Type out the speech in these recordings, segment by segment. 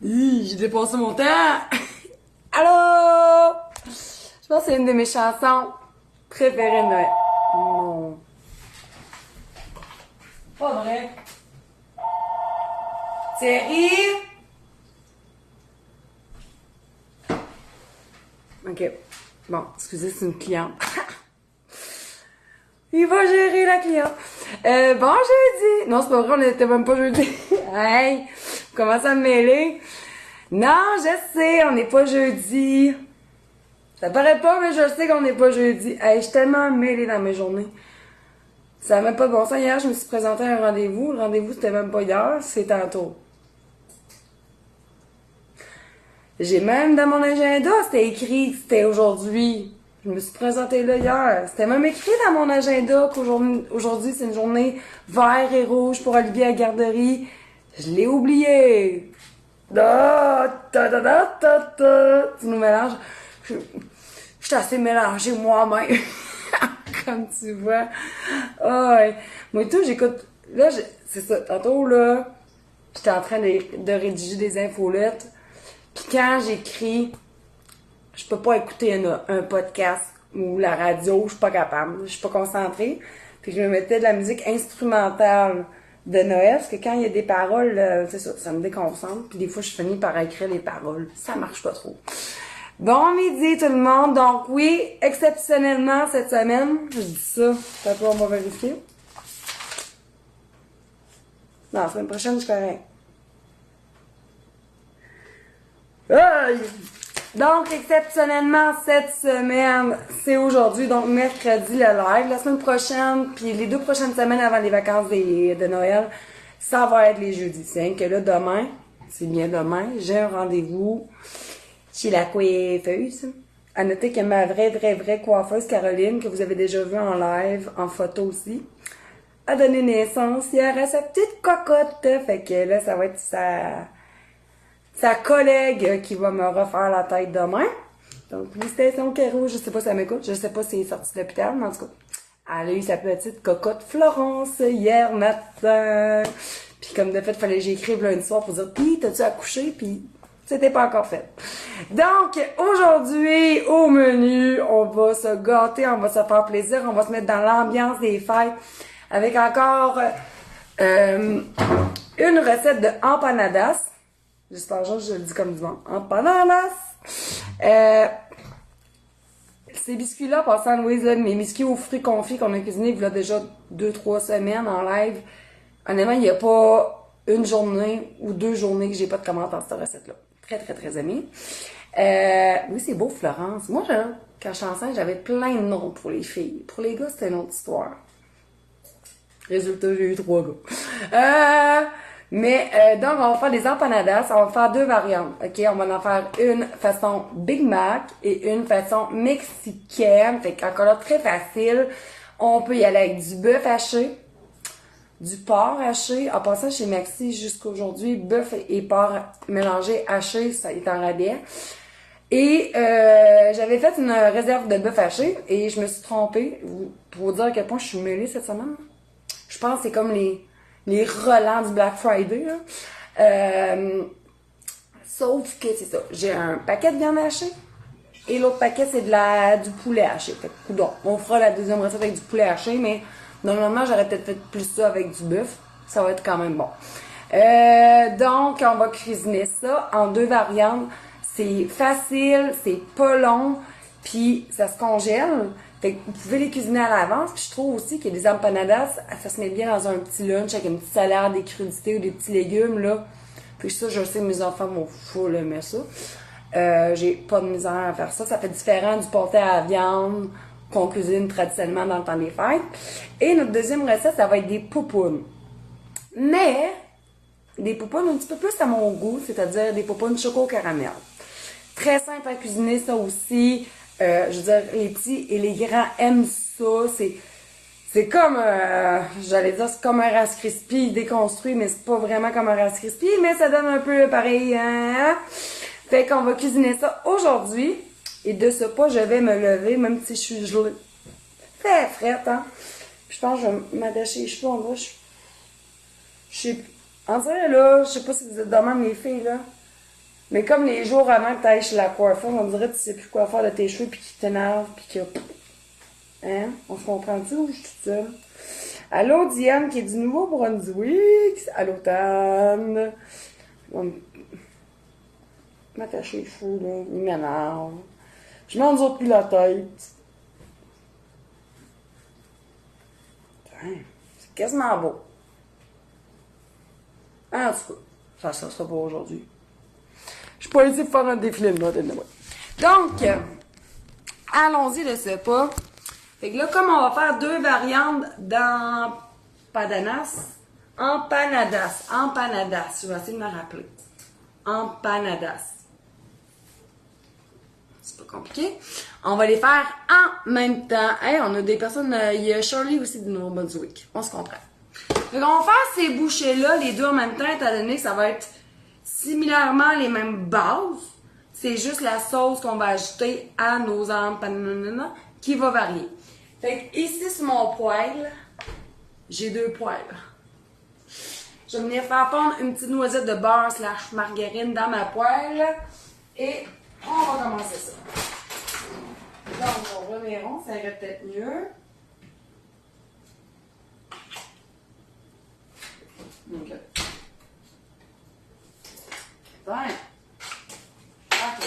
J'ai dépassé mon temps! Allô? Je pense que c'est une de mes chansons préférées de Noël. Non. Pas vrai. Thierry? Ok. Bon, excusez, c'est une cliente. Il va gérer la cliente. Bon jeudi! Non, c'est pas vrai, on n'était même pas jeudi. Hey! Commence à me mêler. Non, je sais, on n'est pas jeudi. Ça paraît pas, mais je sais qu'on n'est pas jeudi. Hey, je suis tellement mêlée dans mes journées. Ça n'a même pas de bon sens. Hier, je me suis présentée à un rendez-vous. Le rendez-vous, c'était même pas hier, c'est tantôt. J'ai même dans mon agenda, c'était écrit, c'était aujourd'hui. Je me suis présentée là hier. C'était même écrit dans mon agenda qu'aujourd'hui, c'est une journée vert et rouge pour Olivier à la garderie. Je l'ai oublié. Da, ta, ta, ta, ta, ta. Tu nous mélanges. Je suis assez mélangée moi-même. Comme tu vois. Oh, ouais. Moi et tout, j'écoute. Là, c'est ça. Tantôt, là, j'étais en train de rédiger des infolettes. Puis quand j'écris, je peux pas écouter un podcast ou la radio, je suis pas capable. Je suis pas concentrée. Puis je me mettais de la musique instrumentale de Noël, parce que quand il y a des paroles, c'est ça me déconcentre. Puis des fois, je finis par écrire les paroles. Ça marche pas trop. Bon midi tout le monde. Donc oui, exceptionnellement cette semaine, je dis ça, peut-être on va vérifier. Non, la semaine prochaine, je suis correct. Aïe! Donc, exceptionnellement, cette semaine, c'est aujourd'hui, donc mercredi, le live. La semaine prochaine, puis les 2 prochaines semaines avant les vacances de Noël, ça va être les jeudis. C'est rien que là, demain, c'est bien demain, j'ai un rendez-vous chez la coiffeuse. À noter que ma vraie coiffeuse, Caroline, que vous avez déjà vue en live, en photo aussi, a donné naissance hier à sa petite cocotte. Fait que là, ça va être sa collègue qui va me refaire la tête demain. Donc, félicitations, Caro. Je sais pas si elle m'écoute. Je sais pas si elle est sortie de l'hôpital, mais en tout cas, elle a eu sa petite cocotte Florence hier matin. Puis comme de fait, fallait que j'écrive lundi soir pour dire « Pis, t'as-tu accouché? » Puis c'était pas encore fait. Donc, aujourd'hui, au menu, on va se gâter, on va se faire plaisir, on va se mettre dans l'ambiance des fêtes avec encore une recette de empanadas. J'espère que je le dis comme du monde. Empanadas! Ces biscuits-là, passant Louise, là, mes biscuits aux fruits confits qu'on a cuisinés il y a déjà 2-3 semaines en live. Honnêtement, il n'y a pas une journée ou 2 journées que j'ai pas de commentaires sur cette recette-là. Très aimée. Oui, c'est beau, Florence. Moi, quand je suis enceinte, j'avais plein de noms pour les filles. Pour les gars, c'était une autre histoire. Résultat, j'ai eu 3 gars. Donc, on va faire des empanadas. On va faire 2 variantes. OK? On va en faire une façon Big Mac et une façon mexicaine. Fait qu'encore là, très facile. On peut y aller avec du bœuf haché, du porc haché. En passant chez Maxi jusqu'à aujourd'hui, bœuf et porc mélangés hachés, ça est en rabais. Et j'avais fait une réserve de bœuf haché et je me suis trompée. Pour vous dire à quel point je suis mêlée cette semaine. Je pense que c'est comme les relents du Black Friday. Sauf que c'est ça. J'ai un paquet de viande hachée et l'autre paquet c'est du poulet haché. Fait que, coudonc, on fera la deuxième recette avec du poulet haché, mais normalement j'aurais peut-être fait plus ça avec du bœuf. Ça va être quand même bon. Donc on va cuisiner ça en 2 variantes. C'est facile, c'est pas long, puis ça se congèle. Fait que vous pouvez les cuisiner à l'avance. Puis je trouve aussi que les empanadas, ça se met bien dans un petit lunch avec une petite salade, des crudités ou des petits légumes, là. Puis ça, je sais, mes enfants m'ont full aimé ça. J'ai pas de misère à faire ça. Ça fait différent du pâté à la viande qu'on cuisine traditionnellement dans le temps des fêtes. Et notre deuxième recette, ça va être des poupounes. Mais, des poupounes un petit peu plus à mon goût, c'est-à-dire des poupounes choco caramel. Très simple à cuisiner, ça aussi. Je veux dire, les petits et les grands aiment ça. C'est comme, j'allais dire, c'est comme un Rice Krispies déconstruit, mais c'est pas vraiment comme un Rice Krispies, mais ça donne un peu pareil. Hein? Fait qu'on va cuisiner ça aujourd'hui. Et de ce pas, je vais me lever, même si je suis gelée. Très frette, hein? Puis je pense que je vais m'attacher les cheveux en bas. Je sais, en vrai, là, je sais pas si vous êtes de même, les filles, là. Mais comme les jours avant que tu ailles chez la coiffeuse, on dirait que tu sais plus quoi faire de tes cheveux, puis qu'ils t'énervent, puis que... Hein? On se comprend-tu ou je suis toute seule? Allô, Diane, qui est du Nouveau-Brunswick, à l'automne. M'attacher les cheveux, là, il m'énerve. Je m'en dis plus la tête. C'est quasiment beau. En tout cas, ça sera pour aujourd'hui. Je suis pas ici pour faire un défilé de mode. Donc, allons-y de ce pas. Fait que là, comme on va faire 2 variantes dans empanadas, je vais essayer de me rappeler. Empanadas. C'est pas compliqué. On va les faire en même temps. Hey, on a des personnes, il y a Shirley aussi du Nouveau-Brunswick. On se comprend. Fait qu'on va faire ces bouchées-là, les 2 en même temps, étant donné que ça va être similairement les mêmes bases. C'est juste la sauce qu'on va ajouter à nos empanadas qui va varier. Fait que ici, sur mon poêle, j'ai 2 poêles. Je vais venir faire fondre une petite noisette de beurre / margarine dans ma poêle. Et on va commencer ça. Donc, on reverra, ça irait peut-être mieux. OK. Ouais. OK.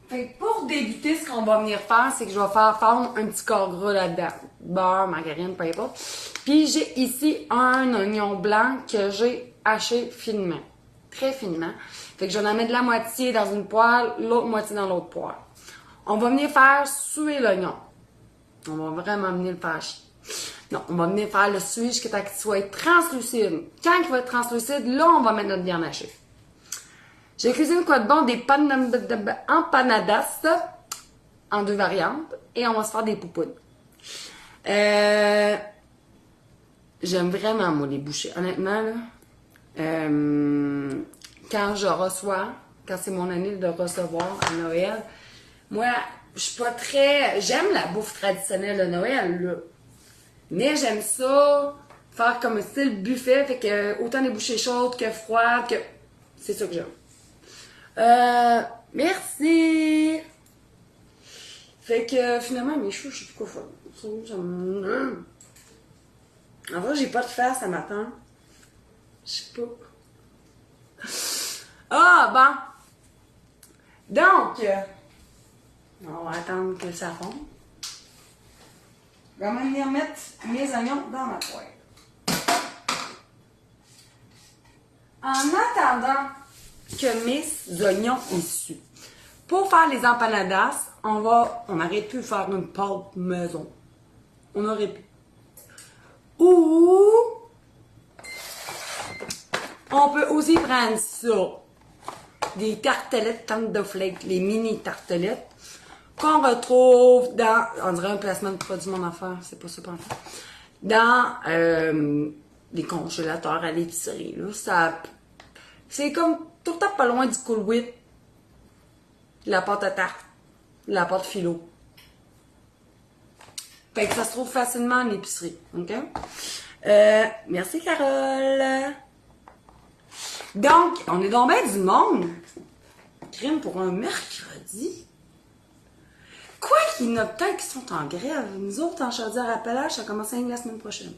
Fait que pour débuter, ce qu'on va venir faire, c'est que je vais faire fondre un petit corps gras là-dedans. Beurre, margarine, peu importe. Puis j'ai ici un oignon blanc que j'ai haché finement. Très finement. Fait que je vais en mettre la moitié dans une poêle, l'autre moitié dans l'autre poêle. On va venir faire suer l'oignon. On va vraiment venir le faire chier. Non, on va venir faire le suer jusqu'à temps qu'il soit translucide. Quand il va être translucide, là, on va mettre notre viande hachée. J'ai cuisiné quoi de bon? Des empanadas en 2 variantes. Et on va se faire des poupounes. J'aime vraiment, moi, les bouchées. Honnêtement, là, quand je reçois, quand c'est mon année de recevoir à Noël, moi, je suis pas très... J'aime la bouffe traditionnelle de Noël, là. Mais j'aime ça, faire comme un style buffet, fait que autant des bouchées chaudes que froides, que... C'est ça que j'aime. Merci! Fait que finalement, mes cheveux, je sais plus quoi faire. En vrai, j'ai pas de face à matin. Je sais pas. Ah, bon. Donc, on va attendre que ça fonde. Je vais venir mettre mes oignons dans ma poêle. En attendant que mes oignons issus. Pour faire les empanadas, on aurait pu faire une pâte maison. On aurait pu. Ou on peut aussi prendre ça. Des tartelettes tente de flakes, les mini tartelettes qu'on retrouve dans, on dirait un placement de produit mon affaire, c'est pas ça pour faire, dans les congélateurs à l'épicerie. Là, c'est comme tout le temps pas loin du Cool Whip, la pâte à tarte, la pâte philo. Fait que ça se trouve facilement en épicerie, ok? Merci Carole. Donc, on est dans bien du monde. Crime pour un mercredi. Quoi qu'il y en a peut-être qui sont en grève. Nous autres, en Chaudière-Appalaches, ça commence la semaine prochaine.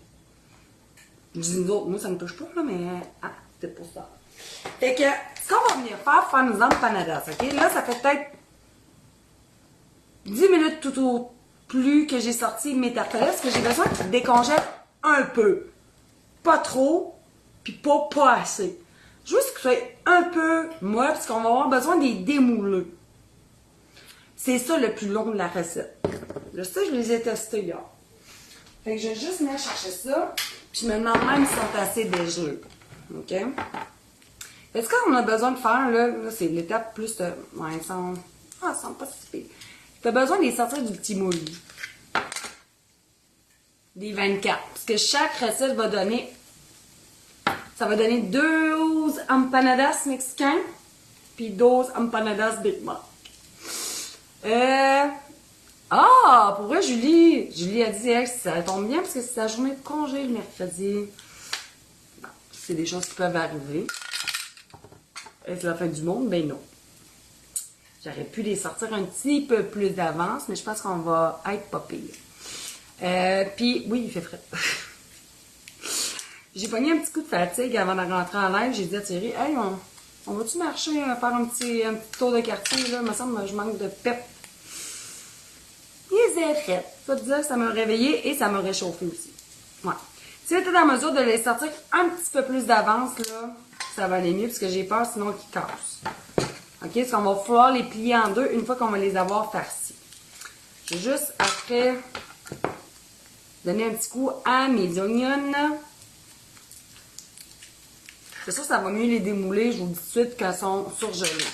Je dis nous autres, moi ça me touche pas, là, mais c'est pour ça. Fait que, ce qu'on va venir faire nos empanadas, ok? Là, ça fait peut-être 10 minutes tout au plus que j'ai sorti mes tartelettes, parce que j'ai besoin qu'ils décongèlent un peu. Pas trop, puis pas assez. Juste que ce soit un peu molle, parce qu'on va avoir besoin des démouler. C'est ça le plus long de la recette. Là, ça, je les ai testés hier. Fait que je vais juste venir chercher ça, puis je me demande même s'ils sont assez dégelés. OK? Est-ce qu'on a besoin de faire, là c'est l'étape plus de... Ouais, ils sont pas si pires. Tu as besoin de les sortir du petit moule. Des 24. Parce que chaque recette va donner... Ça va donner 12 empanadas mexicains, puis 12 empanadas Big Mac. Pour vrai, Julie a dit, ça tombe bien parce que c'est sa journée de congé le mercredi. Bon, c'est des choses qui peuvent arriver. est-ce la fin du monde? Ben non. J'aurais pu les sortir un petit peu plus d'avance, mais je pense qu'on va être pas pire. Puis, oui, il fait frais. J'ai pogné un petit coup de fatigue avant de rentrer en live. J'ai dit à Thierry, hey, on va-tu marcher, faire un petit tour de quartier, là? Il me semble que je manque de pep. Il faisait frais. Faut te dire, ça m'a réveillé et ça m'a réchauffé aussi. Ouais. Si j'étais en mesure de les sortir un petit peu plus d'avance, là, ça va aller mieux, parce que j'ai peur sinon qu'ils cassent. OK? Parce qu'on va falloir les plier en deux une fois qu'on va les avoir farcis. Je vais juste, après, donner un petit coup à mes oignons. C'est sûr, ça va mieux les démouler, je vous dis tout de suite, qu'elles sont surgelées.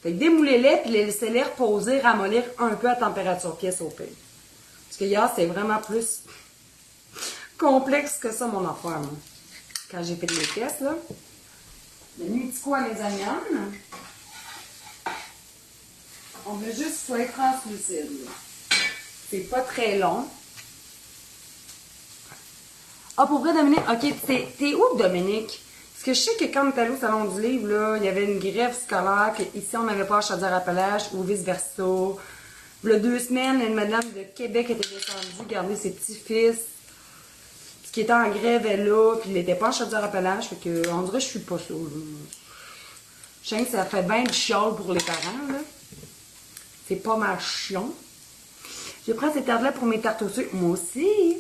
Fait que démoulez-les, puis laissez-les reposer, ramollir un peu à température pièce au pays. Parce que hier, c'est vraiment plus complexe que ça, mon affaire, moi. Quand j'ai fait les tests, là. J'ai mis un petit coup à mes oignons. On veut juste qu'il soit translucide. C'est pas très long. Ah, pour vrai, Dominique? OK, t'es où, Dominique? Parce que je sais que quand on est allé au Salon du Livre, là, il y avait une grève scolaire, qu'ici, on n'avait pas à Chaudière-Appalaches ou vice-versa. Il y a 2 semaines, une madame de Québec était descendue garder ses petits-fils. Puis qui était en grève, elle là, puis il n'était pas en Chaudière-Appalaches. Fait que, on dirait que je suis pas ça, là. Je sais que ça fait bien du chiol pour les parents, là. C'est pas mal chiant. Je prends ces tartes-là pour mes tartes au sucre. Moi aussi.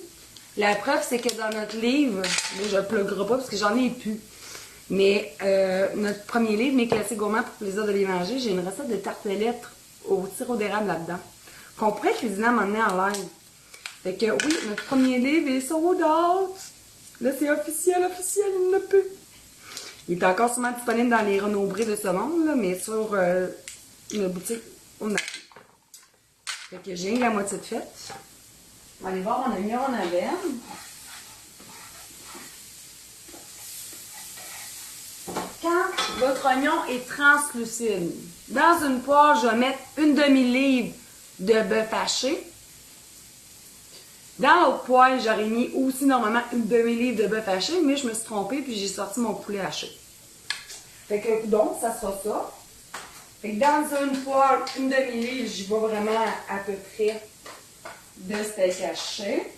La preuve, c'est que dans notre livre, là, je ne pluguerai pas parce que j'en ai plus. Mais notre premier livre, Mes classiques gourmands pour plaisir de les manger, j'ai une recette de tartelettes au sirop d'érable là-dedans. Qu'on pourrait cuisiner à m'emmener en live. Fait que oui, notre premier livre est sold out. Là, c'est officiel, il ne peut. Il est encore sûrement disponible dans les Renaud-Bré de ce monde, là, mais sur une boutique, on a. Fait que j'ai la moitié de faite. On va aller voir mon oignon en averme. Quand votre oignon est translucide, dans une poêle, je vais mettre une demi-livre de bœuf haché. Dans l'autre poêle, j'aurais mis aussi normalement une demi-livre de bœuf haché, mais je me suis trompée puis j'ai sorti mon poulet haché. Fait que donc, ça sera ça. Fait que dans une poêle, une demi-livre, j'y vais vraiment à peu près de steak haché.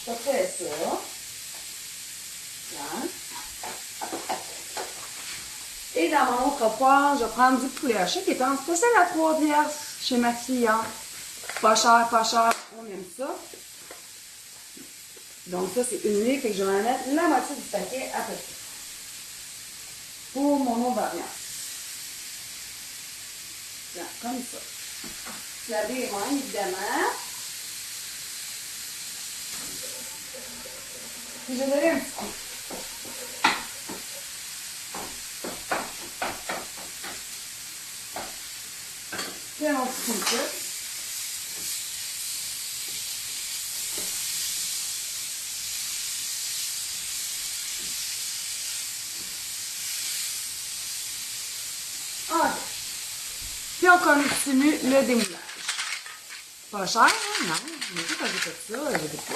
Je fais ça. Là. Et dans mon autre poêle, je vais prendre du poulet haché qui est en spécial à 3 piastres chez ma cliente. Pas cher, on aime ça. Donc ça, c'est une livre, fait que je vais en mettre la moitié du paquet à peu près. Pour mon eau variante. Là, comme ça. Laver les mains, évidemment. Puis je vais donner un petit coup. Puis un petit coup de Puis on continue le démoulage. Pas cher, hein? Non. Mais quand j'ai fait ça, j'ai fait ça.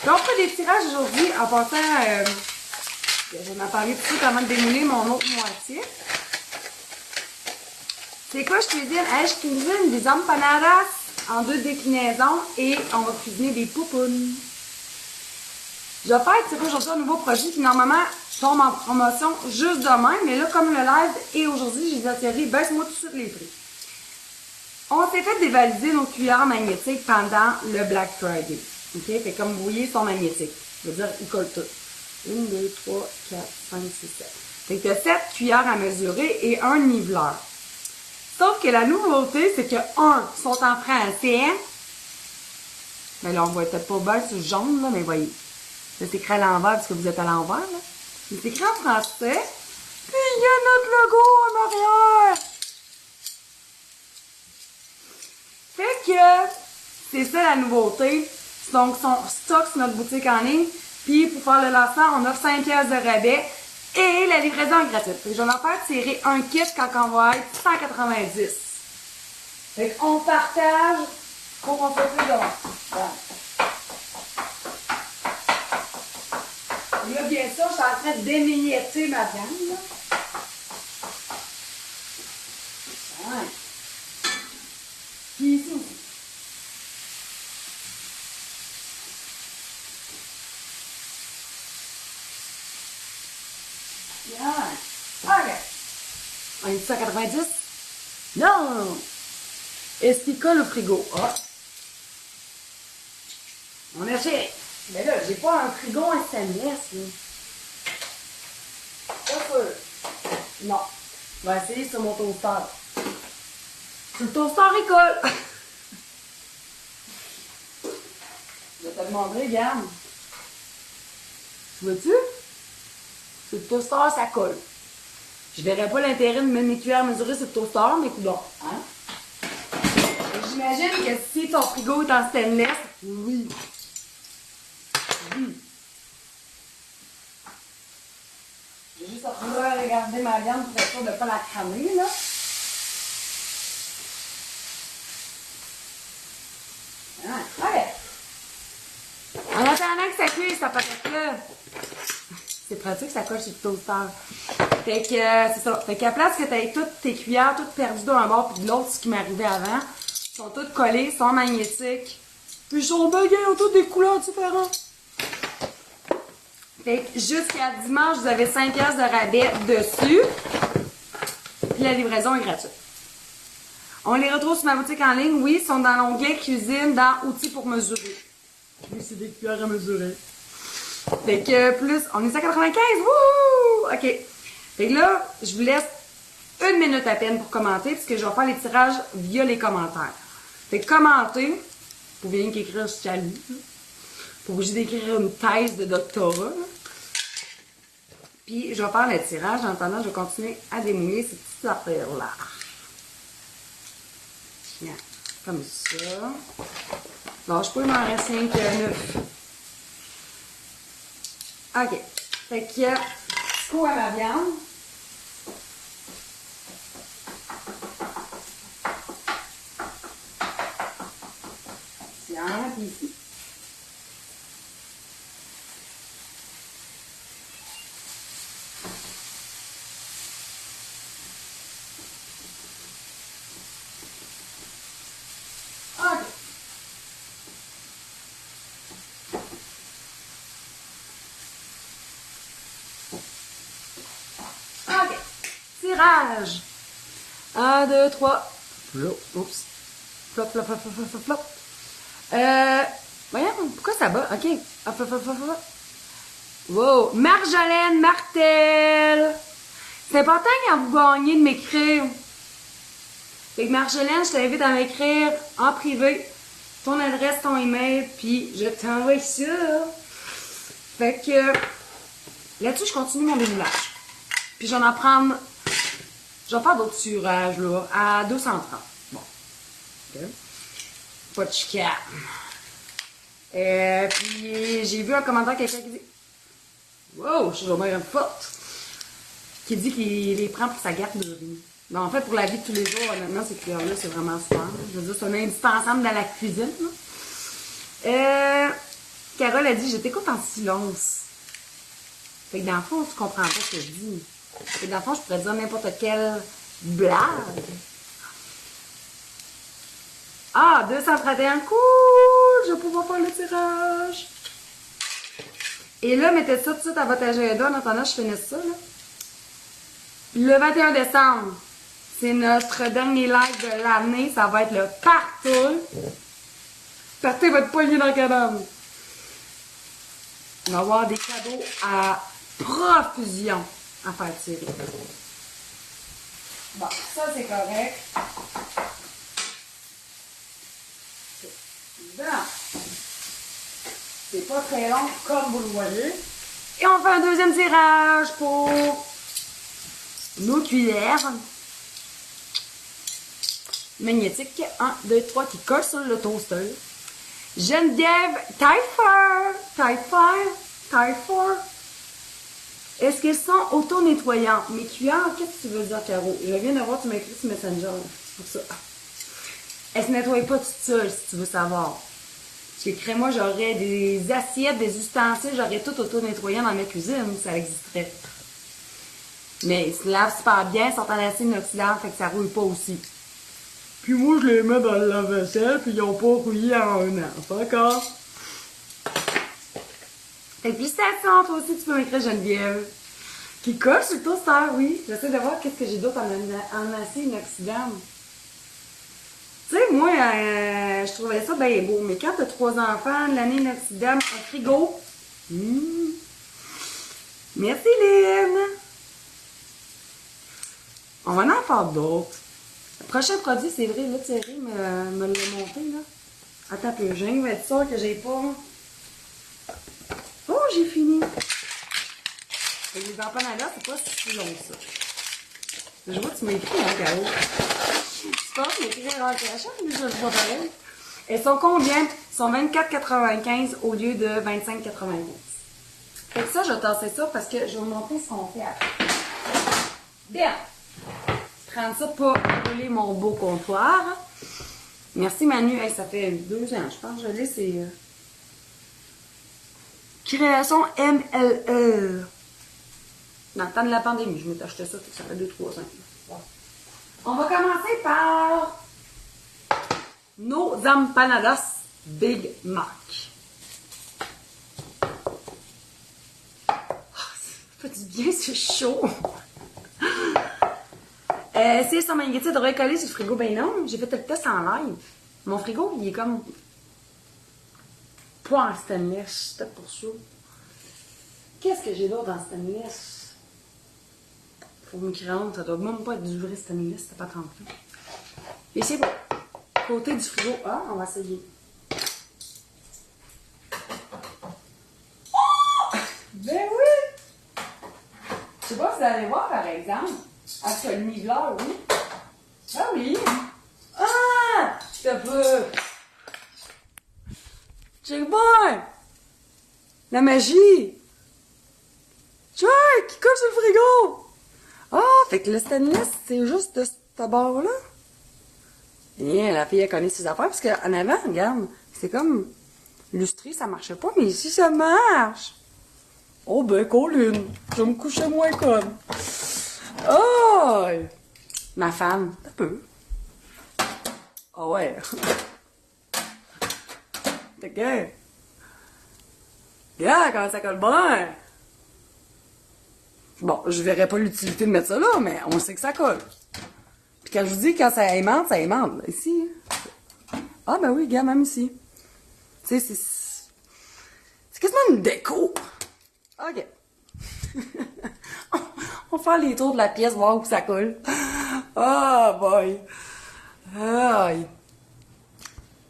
Donc, on fait des tirages aujourd'hui en passant. Je vais en parler tout de suite avant de démouler mon autre moitié. C'est quoi je cuisine? Je cuisine des empanadas en 2 déclinaisons et on va cuisiner des poupounes. Je vais faire tirer aujourd'hui un nouveau produit qui normalement tombe en promotion juste demain, mais là, comme le live est aujourd'hui, j'ai dit à Thierry, baisse-moi tout de suite les prix. On s'est fait dévaliser nos cuillères magnétiques pendant le Black Friday. OK? Fait comme vous voyez, ils sont magnétiques. Je veux dire, ils collent tout. 1, 2, 3, 4, 5, 6, 7. Fait que tu as 7 cuillères à mesurer et un niveleur. Sauf que la nouveauté, c'est que, ils sont en français. Mais là, on voit peut-être pas bien sur le jaune, là, mais voyez. C'est écrit à l'envers parce que vous êtes à l'envers, là. C'est écrit en français. Puis il y a notre logo en arrière. Fait que c'est ça la nouveauté. Donc, son stock sur notre boutique en ligne. Puis pour faire le lancement, on offre 5 pièces de rabais et la livraison est gratuite. Fait que je vais en faire tirer un kit quand on va être 190. Fait qu'on partage pour qu'on fait plus de monde. Voilà. là, bien sûr, je suis en train de démietter ma viande, là. Ouais. Puis ici aussi. Bien. OK. On est-tu à 90? Non! Est-ce qu'il colle au frigo? Ah! On achète. Mais là, j'ai pas un frigo en stainless, là. Pas sûr. Non. On va essayer sur mon toaster. Sur le toaster, il colle. Je vais te le montrer, regarde. Tu vois-tu? Sur le toaster, ça colle. Je verrais pas l'intérêt de mettre mes cuillères mesurées sur le toaster, mais coudonc. Hein? J'imagine que si ton frigo est en stainless, oui. J'ai juste à regarder ma viande pour être sûr de ne pas la cramer, là. Ouais. En attendant que ça cuise, sa patate-là. C'est pratique, ça colle sur le toaster. Fait que, c'est ça. Fait qu'à place que tu aies toutes tes cuillères toutes perdues d'un bord puis de l'autre, ce qui m'arrivait avant, sont toutes collées, sont magnétiques. Puis ils sont buggés, ils ont toutes des couleurs différentes. Fait que jusqu'à dimanche, vous avez 5$ de rabais dessus. Puis la livraison est gratuite. On les retrouve sur ma boutique en ligne. Oui, ils sont dans l'onglet cuisine, dans outils pour mesurer. Oui, c'est des cuillères à mesurer. Fait que plus, on est à 95. Wouh! OK. Fait que là, je vous laisse 1 minute à peine pour commenter, puisque je vais faire les tirages via les commentaires. Fait que commentez. Vous pouvez rien qu'écrire salut. Pas obligé d'écrire une thèse de doctorat. Puis je vais faire le tirage. En attendant, je vais continuer à démouiller ces petites affaires-là. Tiens, comme ça. Bon, je peux m'en rester 5, 9. OK. Fait que, coup à ma viande. Tiens, puis ici. Tirage. 1, 2, 3. Oups. Flop, flop, flop, flop, flop, flop. Voyons, pourquoi ça bat? OK. Hop, hop, hop, hop, hop. Wow. Marjolaine Martel. C'est important quand vous gagnez de m'écrire. Fait que Marjolaine, je t'invite à m'écrire en privé ton adresse, ton email, puis je t'envoie ça. Fait que là-dessus, je continue mon démoulage. Puis j'en prendre. Je vais faire d'autres tirages là, à 230. Bon. OK. Pas de chicane. Puis j'ai vu un commentaire quelqu'un qui dit wow, je suis vraiment forte. Qui dit qu'il les prend pour sa garderie. Ben, en fait, pour la vie de tous les jours, honnêtement, ces cuillères-là, c'est vraiment super. Je veux dire, c'est un indispensable dans la cuisine. Carole a dit je t'écoute en silence. Fait que dans le fond, tu comprends pas ce que je dis. Et dans le fond, je pourrais dire n'importe quelle blague. Ah, 231, cool! Je vais pouvoir faire le tirage. Et là, mettez ça tout de suite à votre agenda. En attendant, je finis ça. Là. Le 21 décembre, c'est notre dernier live de l'année. Ça va être le partout. Partez votre poignée dans le cadavre. On va avoir des cadeaux à profusion à faire tirer. Bon, ça c'est correct. Bon. C'est pas très long comme vous le voyez. Et on fait un deuxième tirage pour nos cuillères magnétiques. 1, 2, 3 qui collent sur le toaster. Geneviève Type 4. Est-ce qu'elles sont auto-nettoyantes? Mes cuillères, qu'est-ce que tu veux dire, Caro? Je viens de voir, tu m'as écrit sur Messenger. C'est pour ça. Elles se nettoient pas toutes seules, si tu veux savoir. J'écris, moi, j'aurais des assiettes, des ustensiles, j'aurais tout auto-nettoyant dans ma cuisine, ça existerait. Mais ils se lavent super bien, sont en acier inoxydable, fait que ça roule pas aussi. Puis moi, je les mets dans le lave-vaisselle, puis ils ont pas rouillé en un an. D'accord? Fait que félicitations, toi aussi, tu peux m'écrire Geneviève. Qui colle sur le toaster, oui. J'essaie de voir qu'est-ce que j'ai d'autre en acier inoxydable. Tu sais, moi, je trouvais ça bien beau. Mais quand t'as 3 enfants, l'année inoxydable, un frigo. Merci, Lynn. On va en faire d'autres. Le prochain produit, c'est vrai, là, Thierry me l'a monté, là. Attends un peu, je vais être sûre que j'ai pas... Oh, j'ai fini. Et les empanadas, c'est pas si long que ça. Je vois que tu m'écris, hein, Caro. Tu penses m'écrire en crachant, mais je le vois pareil. Elles sont combien? Elles sont 24,95 au lieu de 25,95. Fait que ça, je vais tasser ça parce que je vais vous montrer ce qu'on fait après. Bien. Prendre ça pour brûler mon beau comptoir. Merci Manu. Hey, ça fait 2 ans, je pense que je l'ai, c'est... Création MLE. Dans le temps de la pandémie, je m'étais acheté ça, ça fait 2-3 ans. Bon. On va commencer par nos empanadas Big Mac. Oh, ça fait du bien, c'est chaud. Si ça m'inquiète de recoller sur le frigo, ben non, j'ai fait le test en live. Mon frigo, il est comme pas en stainless, c'était pour ça. Qu'est-ce que j'ai d'autre en stainless? Faut me crème, ça doit même pas être du vrai stainless, c'était pas tant plus. Et c'est bon. Côté du frigo, on va essayer. Oh! Ben oui! Je sais pas si vous allez voir par exemple. Est-ce que le niveleur, oui? Ah oui! Ah! Je te peux! Check bon! La magie! Check! Qui colle sur le frigo! Ah! Fait que le stainless, c'est juste de ce bord-là. Et la fille, elle connaît ses affaires, parce qu'en avant, regarde, c'est comme lustré, ça marchait pas, mais ici, ça marche! Oh ben, Colin! Je vais me coucher moins comme. Oh! Ma femme, un peu. Ah ouais. T'es gay. Regarde comment ça colle bien. Bon, je verrais pas l'utilité de mettre ça là, mais on sait que ça colle. Puis quand je vous dis quand ça aimante, ça aimante. Ici. Ah ben oui, regarde, même ici. Tu sais, c'est quasiment une déco. OK. On va faire les tours de la pièce, voir où ça colle. Oh boy. Aïe.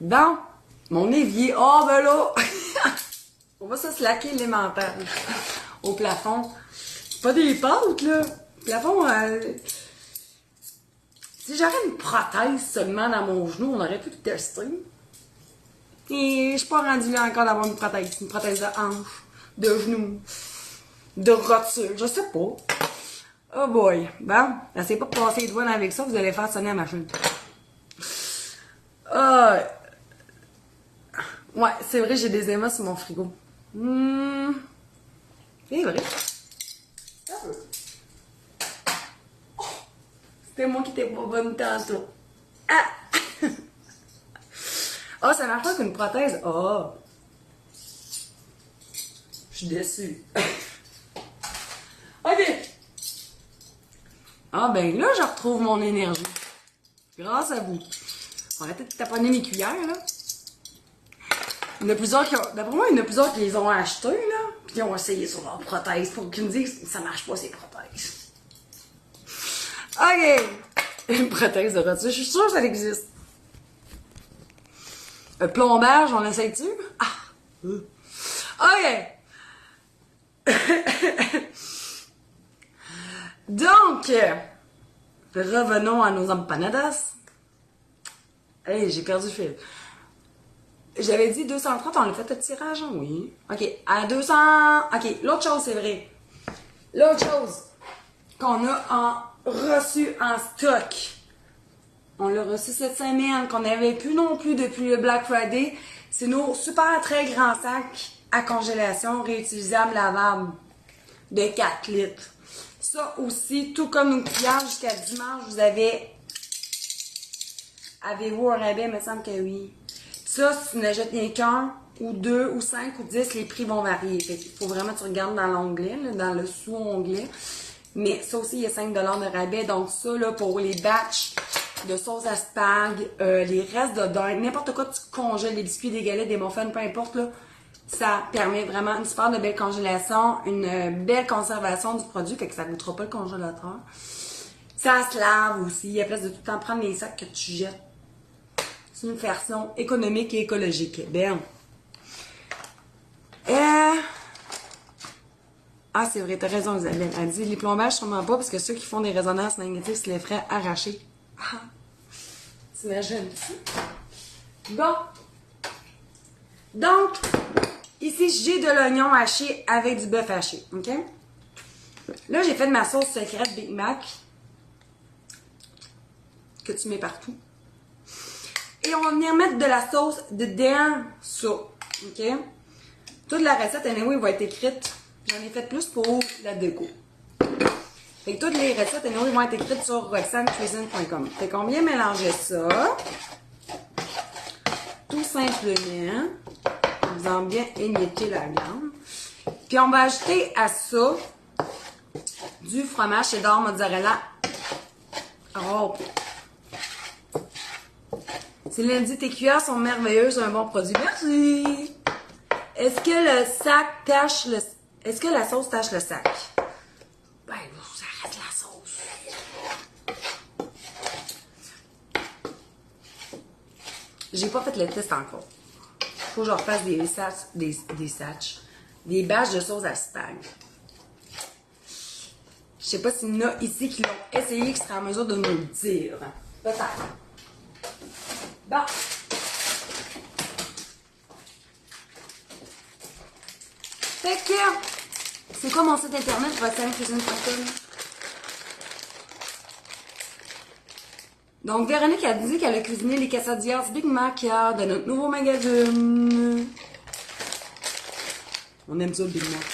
Bon, mon évier. Oh ben là. On va se slacker l'élémentaire au plafond. C'est pas des pâtes, là. Le plafond, si j'avais une prothèse seulement dans mon genou, on aurait pu le tester. Et je suis pas rendue là encore d'avoir une prothèse de hanche, de genou, de rotule, je sais pas. Oh boy. Bon, essayez pas de passer les doigts avec ça, vous allez faire sonner la machine. Ouais, c'est vrai, j'ai des émas sur mon frigo. C'est vrai. Oh, c'était moi qui étais pas bonne tantôt. Ah! Ah, ça marche pas avec une prothèse. Ah! Je suis déçue. OK. Ah, ben là, je retrouve mon énergie. Grâce à vous. On va arrêter de taponner mes cuillères, là. Il y en a plusieurs qui ont... D'après moi, il y en a plusieurs qui les ont achetées, là. Puis qui ont essayé sur leur prothèse pour qu'ils me disent que ça marche pas, ces prothèses. OK. Une prothèse de rotule. Je suis sûre que ça existe. Un plombage, on essaye-tu? Ah! OK. Donc, revenons à nos empanadas. Hey, j'ai perdu le fil. J'avais dit 230, on a fait le tirage, hein? Oui. OK, à 200... OK, l'autre chose, c'est vrai. L'autre chose qu'on a reçu en stock, on l'a reçu cette semaine, qu'on n'avait plus non plus depuis le Black Friday, C'est nos super très grands sacs à congélation réutilisables lavables de 4 litres. Ça aussi, tout comme nos cuillères jusqu'à dimanche, avez-vous un rabais? Il me semble que oui. Ça, si tu n'achètes rien qu'un, ou 2, ou 5, ou 10, les prix vont varier. Fait qu'il faut vraiment que tu regardes dans l'onglet, dans le sous-onglet. Mais ça aussi, il y a 5 $ de rabais. Donc ça, là, pour les batchs de sauce à spag, les restes de dinde, n'importe quoi, tu congèles, les biscuits, des galettes, des muffins, peu importe, là, ça permet vraiment une super de belle congélation, une belle conservation du produit, fait que ça ne goûtera pas le congélateur. Ça se lave aussi, à place de tout le temps prendre les sacs que tu jettes. C'est une version économique et écologique. Bien. Ah, c'est vrai, t'as raison, Isabelle. Elle dit, les plombages, sûrement pas, parce que ceux qui font des résonances magnétiques se les feraient arracher. Ah, t'imagines-tu? Bon. Donc, ici, j'ai de l'oignon haché avec du bœuf haché, OK? Là, j'ai fait de ma sauce secrète Big Mac, que tu mets partout. Et on va venir mettre de la sauce dedans ça, OK? Toute la recette, anyway, va être écrite. J'en ai fait plus pour la déco. Fait que toutes les recettes, anyway, vont être écrites sur roxanecuisine.com. Fait qu'on vient mélanger ça. Tout simplement. En faisant bien émietter la viande. Puis on va ajouter à ça du fromage cheddar mozzarella. Oh! Céline dit, tes cuillères sont merveilleuses, un bon produit. Merci! Est-ce que le sac tache le... Est-ce que la sauce tache le sac? Ben, ça reste la sauce. J'ai pas fait le test encore. Faut que je refasse des batchs de sauce à spag. Je sais pas s'il y en a ici qui l'ont essayé, qui seraient en mesure de nous le dire. Peut-être. Bon. Fait que, c'est quoi mon site internet? roxanecuisine.com. Donc, Véronique a dit qu'elle a cuisiné les quesadillas Big Mac de notre nouveau magazine. On aime ça, le Big Mac.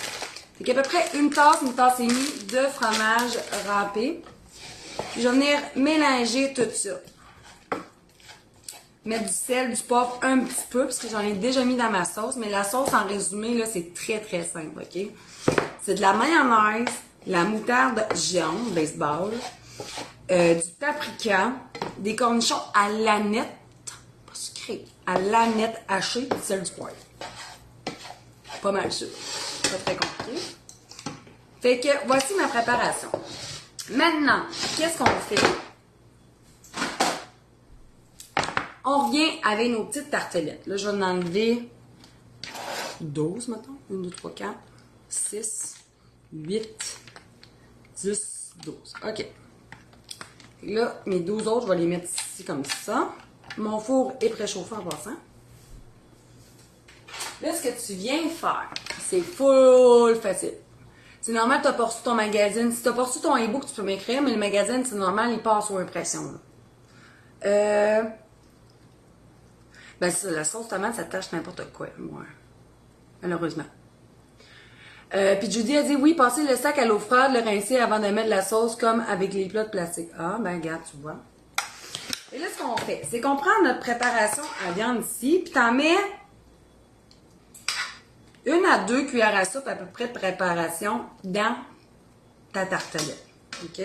Fait qu'à peu près une tasse et demie de fromage râpé. Puis je vais venir mélanger tout ça. Mettre du sel, du poivre un petit peu, parce que j'en ai déjà mis dans ma sauce. Mais la sauce, en résumé, là, c'est très, très simple, OK? C'est de la mayonnaise, la moutarde jaune, baseball, du paprika, des cornichons à l'aneth, pas sucré, à l'aneth hachée, du sel, du poivre. Pas mal sûr. Pas très compliqué. Fait que, voici ma préparation. Maintenant, qu'est-ce qu'on fait? On revient avec nos petites tartelettes. Là, je vais en enlever 12, mettons. 1, 2, 3, 4, 6, 8, 10, 12. OK. Et là, mes 12 autres, je vais les mettre ici comme ça. Mon four est préchauffé en passant. Là, ce que tu viens faire, c'est full facile. C'est normal, tu n'as pas reçu ton magazine. Si tu n'as pas reçu ton e-book, tu peux m'écrire, mais le magazine, c'est normal, il part sous impression. Ben, ça, la sauce tomate, ça tâche n'importe quoi, moi. Malheureusement. Puis Judy a dit, oui, passer le sac à l'eau froide, le rincer avant de mettre la sauce comme avec les plats de plastique. Ah, ben, regarde, tu vois. Et là, ce qu'on fait, c'est qu'on prend notre préparation à viande ici, puis t'en mets 1 à 2 cuillères à soupe à peu près de préparation dans ta tartelette. OK?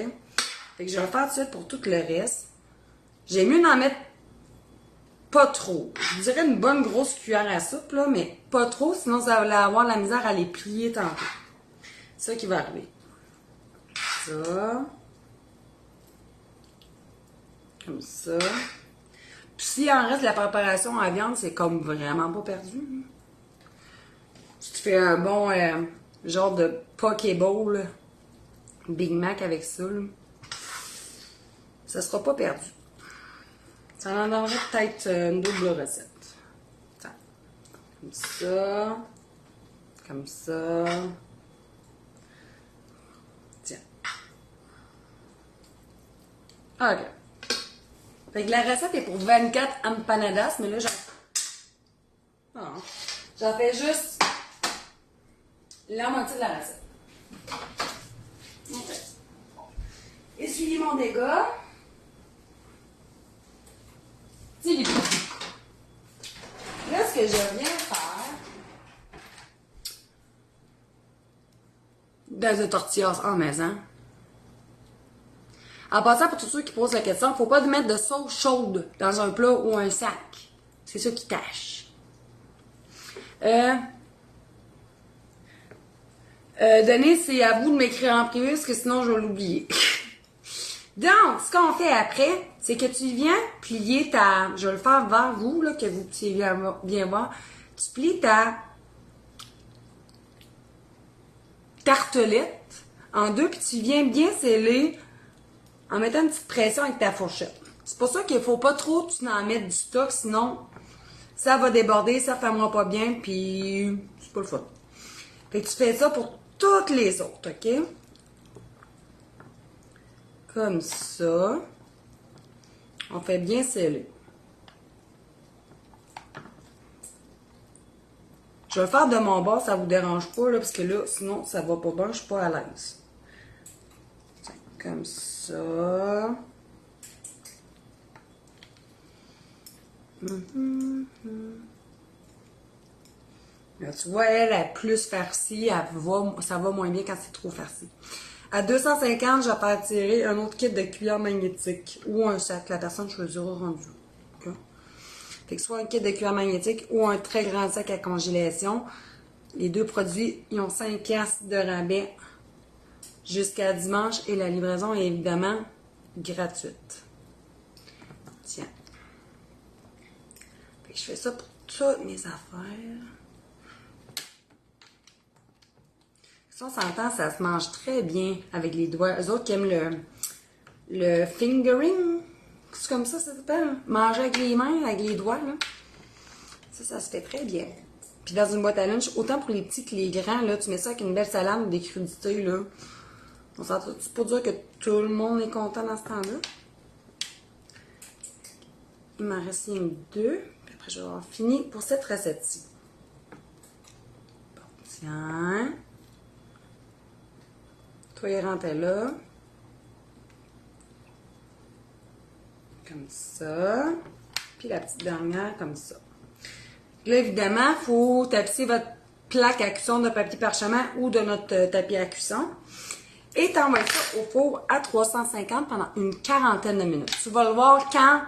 Fait que je vais faire tout de suite pour tout le reste. J'ai mieux d'en mettre pas trop. Je dirais une bonne grosse cuillère à soupe, là, mais pas trop, sinon ça va avoir la misère à les plier tantôt. C'est ça qui va arriver. Ça. Comme ça. Puis s'il en reste de la préparation à viande, c'est comme vraiment pas perdu. Si tu fais un bon genre de Pokéball Big Mac avec ça, là, ça sera pas perdu. Ça en donnerait peut-être une double recette. Attends. Comme ça. Comme ça. Tiens. OK. Fait que la recette est pour 24 empanadas, mais là, j'en... J'en fais juste la moitié de la recette. Ok. Essuyez mon dégât. Tu sais, les petits. Là, ce que je viens faire, des tortillas en maison. En passant, pour tous ceux qui posent la question, il ne faut pas mettre de sauce chaude dans un plat ou un sac. C'est ça qui tâche. Denis, c'est à vous de m'écrire en privé parce que sinon je vais l'oublier. Donc, ce qu'on fait après, c'est que tu viens plier ta... Je vais le faire vers vous, là, que vous puissiez bien voir. Tu plies ta tartelette en deux, puis tu viens bien sceller en mettant une petite pression avec ta fourchette. C'est pour ça qu'il ne faut pas trop tu en mettre du stock, sinon ça va déborder, ça ne fermera pas bien, puis c'est pas le fun. Fait que tu fais ça pour toutes les autres, OK? Comme ça. On fait bien sceller. Je vais le faire de mon bord, ça vous dérange pas, là, parce que là, sinon, ça va pas bien, je suis pas à l'aise. Comme ça. Là, tu vois, elle est plus farcie, ça va moins bien quand c'est trop farci. À 250, je vais faire tirer un autre kit de cuillère magnétique ou un sac. La personne choisira rendu. Okay? Fait que soit un kit de cuillère magnétique ou un très grand sac à congélation. Les deux produits, ils ont 5 piastres de rabais jusqu'à dimanche et la livraison est évidemment gratuite. Tiens. Fait que je fais ça pour toutes mes affaires. Ça, on s'entend, ça se mange très bien avec les doigts. Eux autres qui aiment le fingering, c'est comme ça s'appelle. Manger avec les mains, avec les doigts, là. Ça se fait très bien. Puis dans une boîte à lunch, autant pour les petits que les grands, là, tu mets ça avec une belle salade ou des crudités, là. On s'entend, c'est pour dire que tout le monde est content dans ce temps-là. Il m'en reste rien que 2. Puis après, je vais avoir fini pour cette recette-ci. Bon, tiens. Toi, il rentre là. Comme ça. Puis la petite dernière, comme ça. Là, évidemment, il faut tapisser votre plaque à cuisson de papier parchemin ou de notre tapis à cuisson. Et t'envoies ça au four à 350 pendant une quarantaine de minutes. Tu vas le voir quand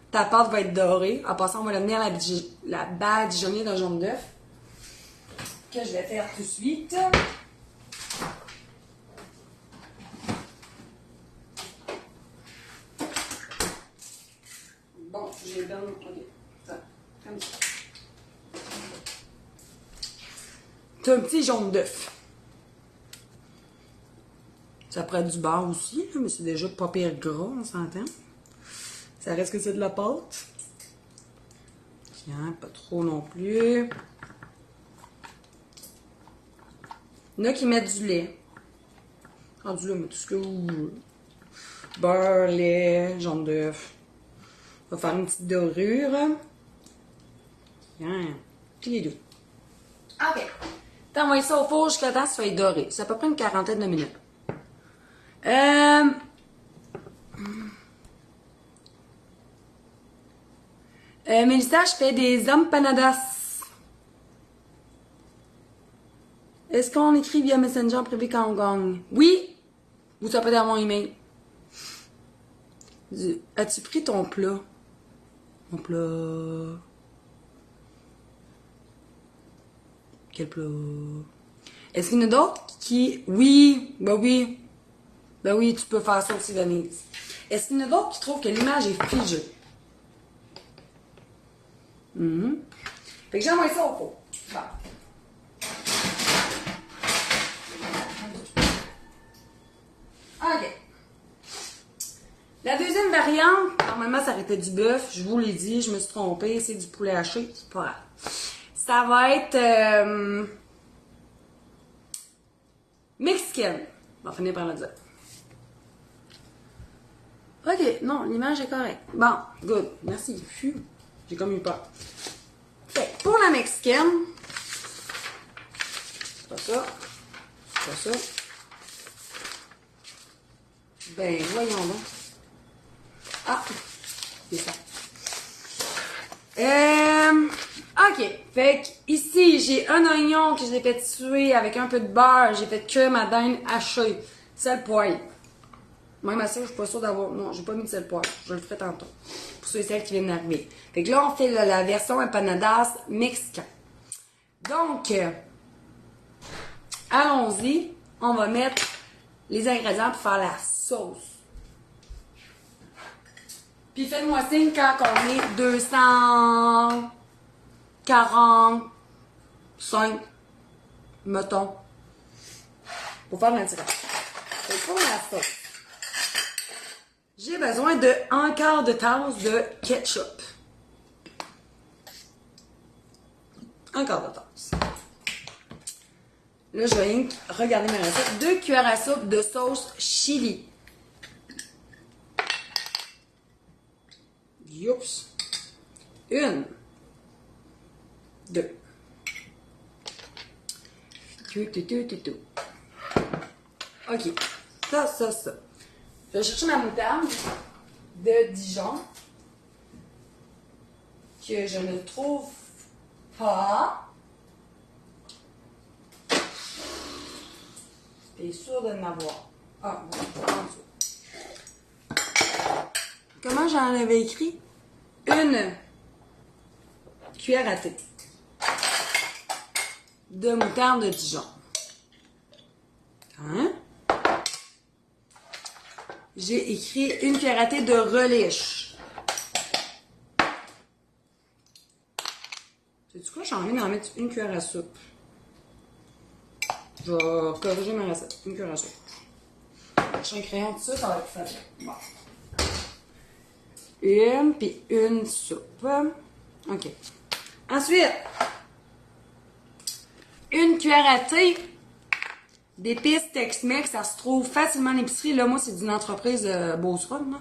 ta pâte va être dorée. En passant, on va l'amener à la badigeonnée d'un jaune d'œuf. Que je vais faire tout de suite. Bon, j'ai donné. Ok, ça, comme ça. T'as un petit jaune d'œuf. Ça prend du beurre aussi, mais c'est déjà pas pire gras, on s'entend. Ça reste que c'est de la pâte. Tiens, pas trop non plus. Il y en a qui mettent du lait. Du lait, mais tout ce que vous voulez. Beurre, lait, jaune d'œuf. On va faire une petite dorure. Tiens, puis les deux. OK. T'envoies ça au four jusqu'à temps que ça soit doré. C'est à peu près une quarantaine de minutes. Mélissa, je fais des empanadas. Est-ce qu'on écrit via Messenger privé quand on gagne? Oui! Ou ça peut être dans mon email. As-tu pris ton plat? Mon plat... Quel plat? Est-ce qu'il y en a d'autres qui... Oui! Ben oui! Ben oui, tu peux faire ça aussi, Denise. Est-ce qu'il y en a d'autres qui trouvent que l'image est figée? Fait que j'envoie ça au four. Bon. OK. La deuxième variante, normalement, ça aurait été du bœuf. Je vous l'ai dit, je me suis trompée. C'est du poulet haché. C'est pas grave. Ça va être mexicaine. On va finir par le dire. OK, non, l'image est correcte. Bon, good. Merci. J'ai comme eu peur. Fait, pour la mexicaine, pas ça. C'est pas ça. Ben, voyons donc. Ah, c'est ça. OK. Fait que ici, j'ai un oignon que j'ai fait tuer avec un peu de beurre. J'ai fait cuire ma dinde hachée. Sel poivre. Même à ça, je suis pas sûre d'avoir... Non, j'ai pas mis de sel poivre. Je le ferai tantôt. Pour ceux et celles qui viennent d'arriver. Fait que là, on fait la version empanadas mexicain. Donc, allons-y. On va mettre les ingrédients pour faire la sauce. Puis faites-moi signe quand on est 245, mettons, pour faire l'intérieur. Fait pour la sauce, j'ai besoin de 1/4 de tasse de ketchup. 1/4 de tasse. Là, je vais regarder ma recette. 2 cuillères à soupe de sauce chili. Youps. 1. 2. Tout. OK. Ça. Je vais chercher ma moutarde de Dijon que je ne trouve pas. T'es sûr de m'avoir? Ah, bon, en dessous. Comment j'en avais écrit? 1 cuillère à thé de moutarde de Dijon. Hein? J'ai écrit 1 cuillère à thé de relish. Sais-tu quoi? J'ai envie d'en mettre 1 cuillère à soupe. Je vais corriger ma recette. 1 cuillère à soupe. J'ai un crayon dessus, ça va être facile. Bon. 1 puis 1 soupe. OK. Ensuite, 1 cuillère à thé d'épices Tex-Mex. Ça se trouve facilement à l'épicerie. Là, moi, c'est d'une entreprise Beauceron, là.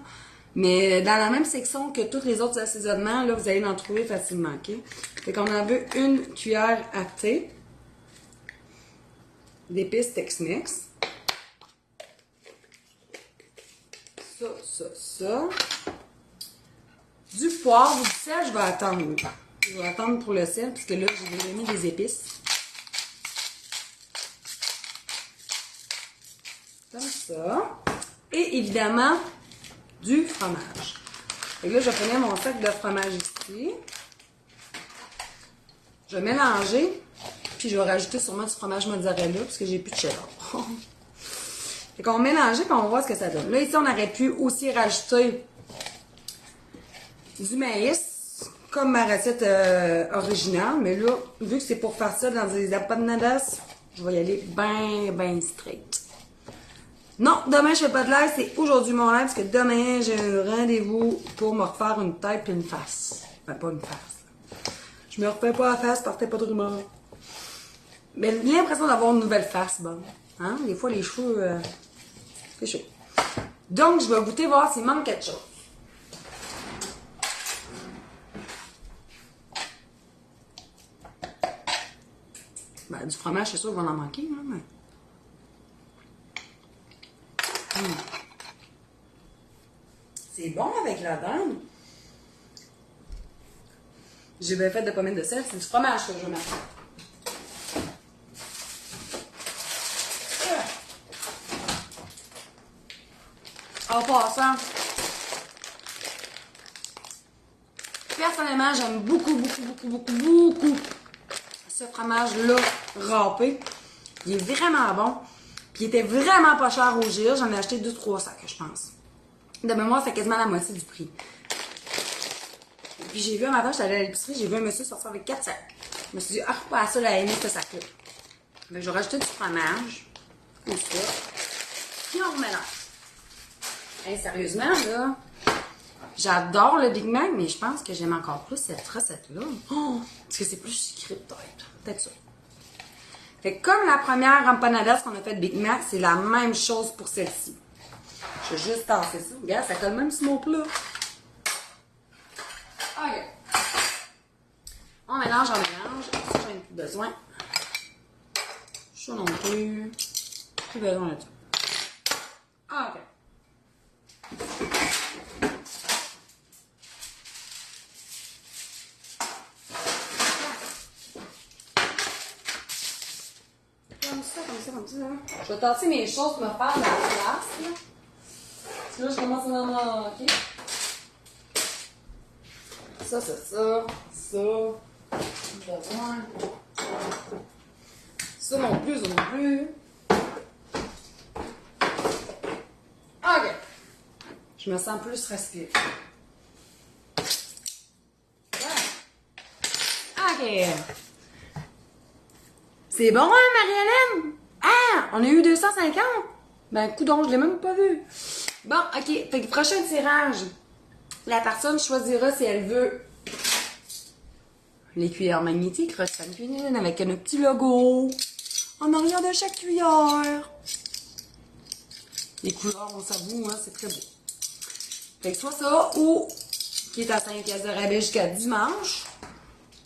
Mais dans la même section que tous les autres assaisonnements, là, vous allez en trouver facilement, OK? Fait qu'on en veut 1 cuillère à thé d'épices Tex-Mex. Ça. Du poivre, du sel, je vais attendre. Je vais attendre pour le sel, puisque là, j'ai déjà mis des épices. Comme ça. Et évidemment, du fromage. Et là, je prenais mon sac de fromage ici. Je vais mélanger. Puis je vais rajouter sûrement du fromage mozzarella, parce que j'ai plus de cheddar. Fait qu'on va mélanger, puis on va voir ce que ça donne. Là, ici, on aurait pu aussi rajouter du maïs, comme ma recette originale. Mais là, vu que c'est pour faire ça dans des empanadas, je vais y aller bien straight. Non, demain, je fais pas de live. C'est aujourd'hui mon live, parce que demain, j'ai un rendez-vous pour me refaire une tête et une face. Ben, pas une face. Je me refais pas la face, partez pas de rumeur. Mais j'ai l'impression d'avoir une nouvelle face, bon. Hein? Des fois, les cheveux, c'est chaud. Donc, je vais goûter, voir s'il manque quelque chose. Ben, du fromage, c'est sûr qu'il va en manquer, hein, mais... C'est bon avec la dinde. J'ai bien fait de pas mettre de sel. C'est du fromage que je vais mettre. En passant, personnellement, j'aime beaucoup ce fromage-là râpé. Il est vraiment bon. Puis il était vraiment pas cher au GIR. J'en ai acheté 2-3 sacs, je pense. De mémoire, c'est quasiment la moitié du prix. Puis j'ai vu un matin, j'étais allée à l'épicerie, j'ai vu un monsieur sortir avec 4 sacs. Je me suis dit, ah, pas ça, la aimé ce sac-là. Mais je vais rajouter du fromage. Comme ça. Puis on remélange. Hey, sérieusement, là, j'adore le Big Mac, mais je pense que j'aime encore plus cette recette-là. Oh, parce que c'est plus sucré, peut-être. Peut-être ça. Fait que comme la première empanadas qu'on a fait de Big Mac, c'est la même chose pour celle-ci. Je vais juste tasser ça. Regarde, ça colle même sur mon plat. OK. On mélange. Ça, j'en ai plus besoin. Ça non plus. Plus besoin de ça. Ah, ok. Comme ça. Je vais tasser mes choses pour me faire de la place, là. Parce que là, je commence à en manquer. Ça, c'est ça. Ça. Besoin. Ça non plus, ça non plus. Ok. Je me sens plus respirée. Ouais. Ok. C'est bon, hein, Marie-Hélène? Ah! On a eu 250? Ben, coudonc, je l'ai même pas vu. Bon, ok. Fait que prochain tirage. La personne choisira si elle veut les cuillères magnétiques Roxane Cuisine avec un petit logo en arrière de chaque cuillère. Les couleurs, on s'avoue, hein, c'est très beau. Fait que soit ça, ou qui est à 5 pièces de rabais jusqu'à dimanche,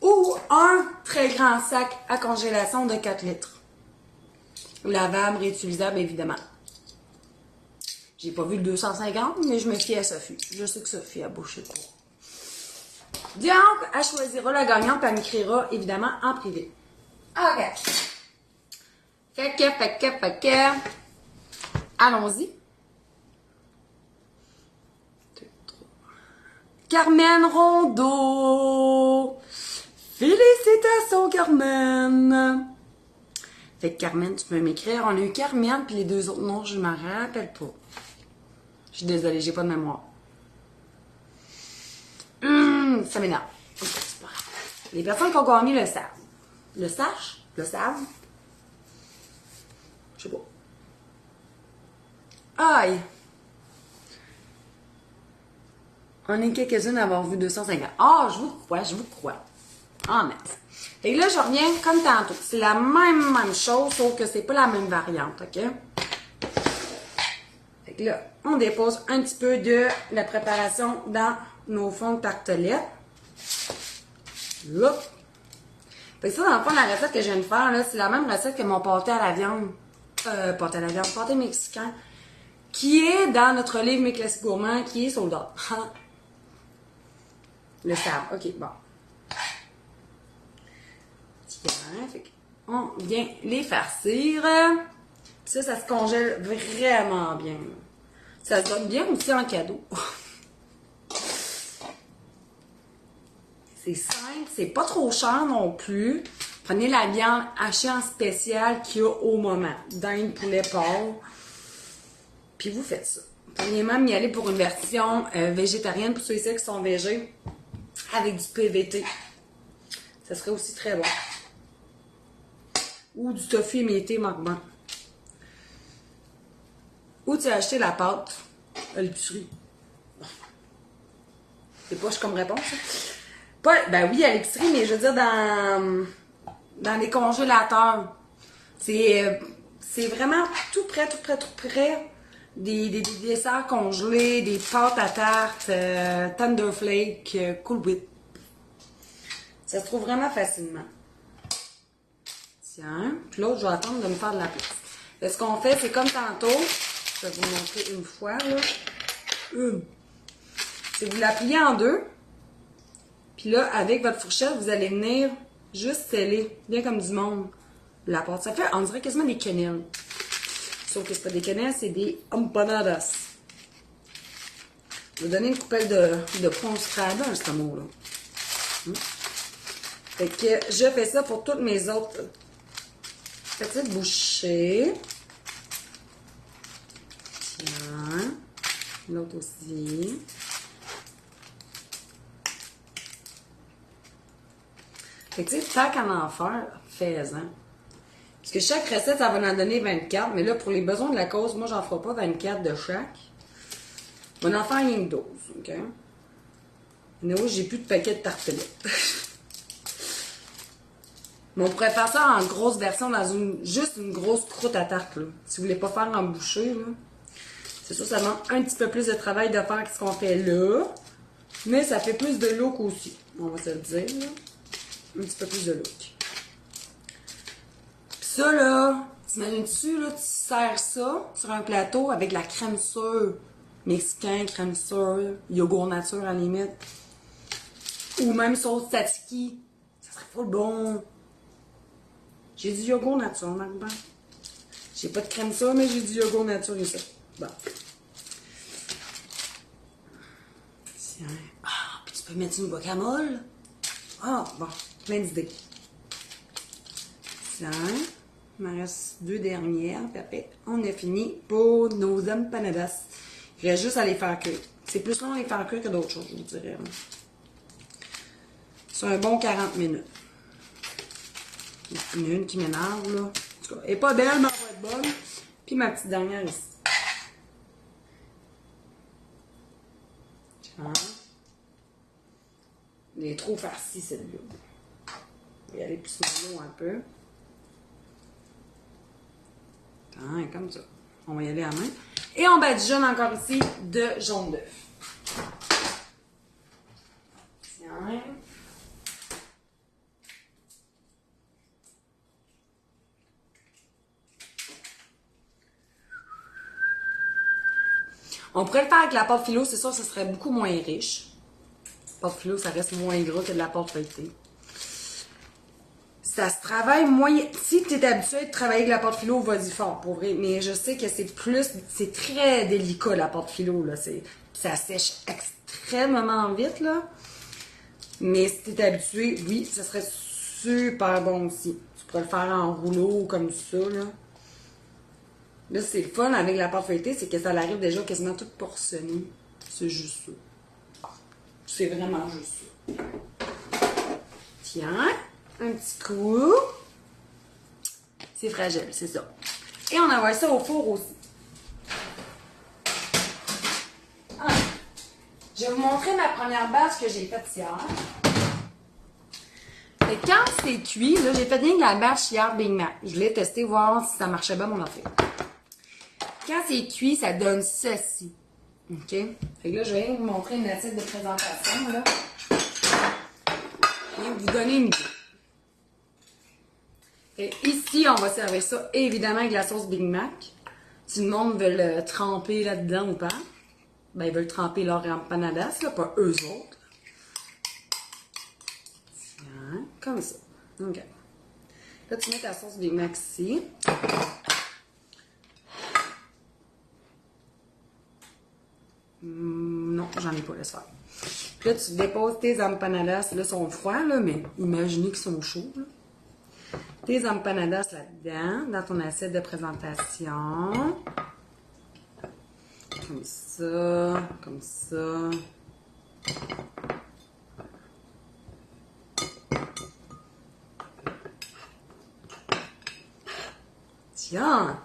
ou un très grand sac à congélation de 4 litres. Lavable, réutilisable, évidemment. J'ai pas vu le 250, mais je me fie à Sophie. Je sais que Sophie a bouché le cours. Donc, elle choisira la gagnante et elle m'écrira, évidemment, en privé. OK. Fait que. Allons-y. Carmen Rondeau. Félicitations, Carmen. Fait que Carmen, tu peux m'écrire. On a eu Carmen, puis les deux autres noms, je ne m'en rappelle pas. Je suis désolée, j'ai pas de mémoire. Ça m'énerve. Okay, c'est pas grave. Les personnes qui ont gagné le savent. Le sache? Le savent? Je sais pas. Aïe! On est quelques-unes à avoir vu 250. Ah, je vous crois. Ah, mince. Et là, je reviens comme tantôt. C'est la même chose, sauf que c'est pas la même variante, OK? Fait que là, on dépose un petit peu de la préparation dans nos fonds de tartelettes. Là. Fait que ça, dans le fond, la recette que je viens de faire, là, c'est la même recette que mon pâté à la viande. Pâté mexicain. Qui est dans notre livre Mes classiques gourmands, qui est soldat. Le sable. OK, bon. Tiens, fait on vient les farcir. Puis ça se congèle vraiment bien. Ça se donne bien aussi en cadeau. C'est simple, c'est pas trop cher non plus. Prenez la viande hachée en spécial qu'il y a au moment. Dinde, poulet, porc. Puis vous faites ça. Vous pourriez même y aller pour une version végétarienne pour ceux et celles qui sont végés avec du PVT. Ça serait aussi très bon. Ou du tofu émietté marban. Ou tu as acheté la pâte à l'épicerie. C'est pas comme réponse, ça. Pas, ben oui, à l'épicerie, mais je veux dire dans les congélateurs. C'est vraiment tout prêt. Des desserts congelés, des pâtes à tarte, Tender Flake, Cool Whip. Ça se trouve vraiment facilement. Tiens, puis l'autre, je vais attendre de me faire de la place. Là, ce qu'on fait, c'est comme tantôt. Je vais vous montrer une fois, là. C'est vous la pliez en deux. Puis là, avec votre fourchette, vous allez venir juste sceller, bien comme du monde, la pâte. Ça fait, on dirait quasiment des quenelles. Sauf que c'est pas des quenelles, c'est des empanadas. Je vais donner une coupelle de poing scrabble à ce mot-là. Fait que je fais ça pour toutes mes autres petites bouchées. Tiens. L'autre aussi. Fait que tu sais, tant qu'à en faire, fais-en. Parce que chaque recette, ça va en donner 24. Mais là, pour les besoins de la cause, moi, j'en ferai pas 24 de chaque. On va en faire rien que 12, OK? Non, j'ai plus de paquets de tartelettes. Mais on pourrait faire ça en grosse version dans juste une grosse croûte à tarte, là. Si vous voulez pas faire en bouchée, là. C'est sûr, ça demande un petit peu plus de travail de faire ce qu'on fait là. Mais ça fait plus de look aussi. On va se le dire, là. Un petit peu plus de look. Puis Ça, là, t'imagines-tu, là, tu sers ça sur un plateau avec de la crème sûre. Mexicain, crème sûre, yogourt nature à la limite. Ou même sauce tzatziki. Ça serait pas bon. J'ai du yogourt nature, maintenant. J'ai pas de crème sûre, mais j'ai du yogourt nature ici. Bon. Tiens. Ah, puis tu peux mettre une guacamole. Ah, bon. Plein d'idées. Tiens. Il m'en reste 2 dernières. Parfait. On a fini pour nos empanadas. Il reste juste à les faire cuire. C'est plus long à les faire cuire que d'autres choses, je vous dirais. C'est un bon 40 minutes. Il y en a une qui m'énerve, là. En tout cas, elle est pas belle, mais elle va être bonne. Puis ma petite dernière ici. Tiens. Elle est trop farcie, celle-là. Je vais y aller plus mollo un peu. Tiens, comme ça. On va y aller à la main. Et on badigeonne encore ici de jaune d'œuf. Tiens. On pourrait le faire avec la pâte philo, c'est sûr que ce serait beaucoup moins riche. La pâte philo, ça reste moins gras que de la pâte feuilletée. Ça se travaille moins. Si tu es habitué à travailler avec la pâte philo, vas-y fort, pour vrai. Mais je sais que c'est très délicat, la pâte philo, là. Ça sèche extrêmement vite, là. Mais si tu es habitué, oui, ça serait super bon aussi. Tu pourrais le faire en rouleau, comme ça, là. Là, c'est le fun avec la pâte feuilletée, c'est que ça arrive déjà quasiment toute portionnée. C'est juste ça. C'est vraiment juste ça. Tiens, un petit coup. C'est fragile, c'est ça. Et on envoie ça au four aussi. Ah, je vais vous montrer ma première batch que j'ai faite hier. Et quand c'est cuit, là, j'ai fait bien de la batch hier Big Mac. Je voulais tester, voir si ça marchait bien mon affaire. Quand c'est cuit, ça donne ceci. OK? Fait que là, je vais vous montrer une assiette de présentation, là. Et vous donner une idée. Et ici, on va servir ça, évidemment, avec la sauce Big Mac. Si le monde veut le tremper là-dedans ou pas, ben, ils veulent tremper leur empanadas, là, pas eux autres. Tiens, comme ça. OK. Là, tu mets ta sauce Big Mac ici. Non, j'en ai pas, laisse faire. Puis là, tu déposes tes empanadas. Là, ils sont froids, là, mais imaginez qu'ils sont chauds, là. Tes empanadas là-dedans, dans ton assiette de présentation. Comme ça, comme ça. Tiens!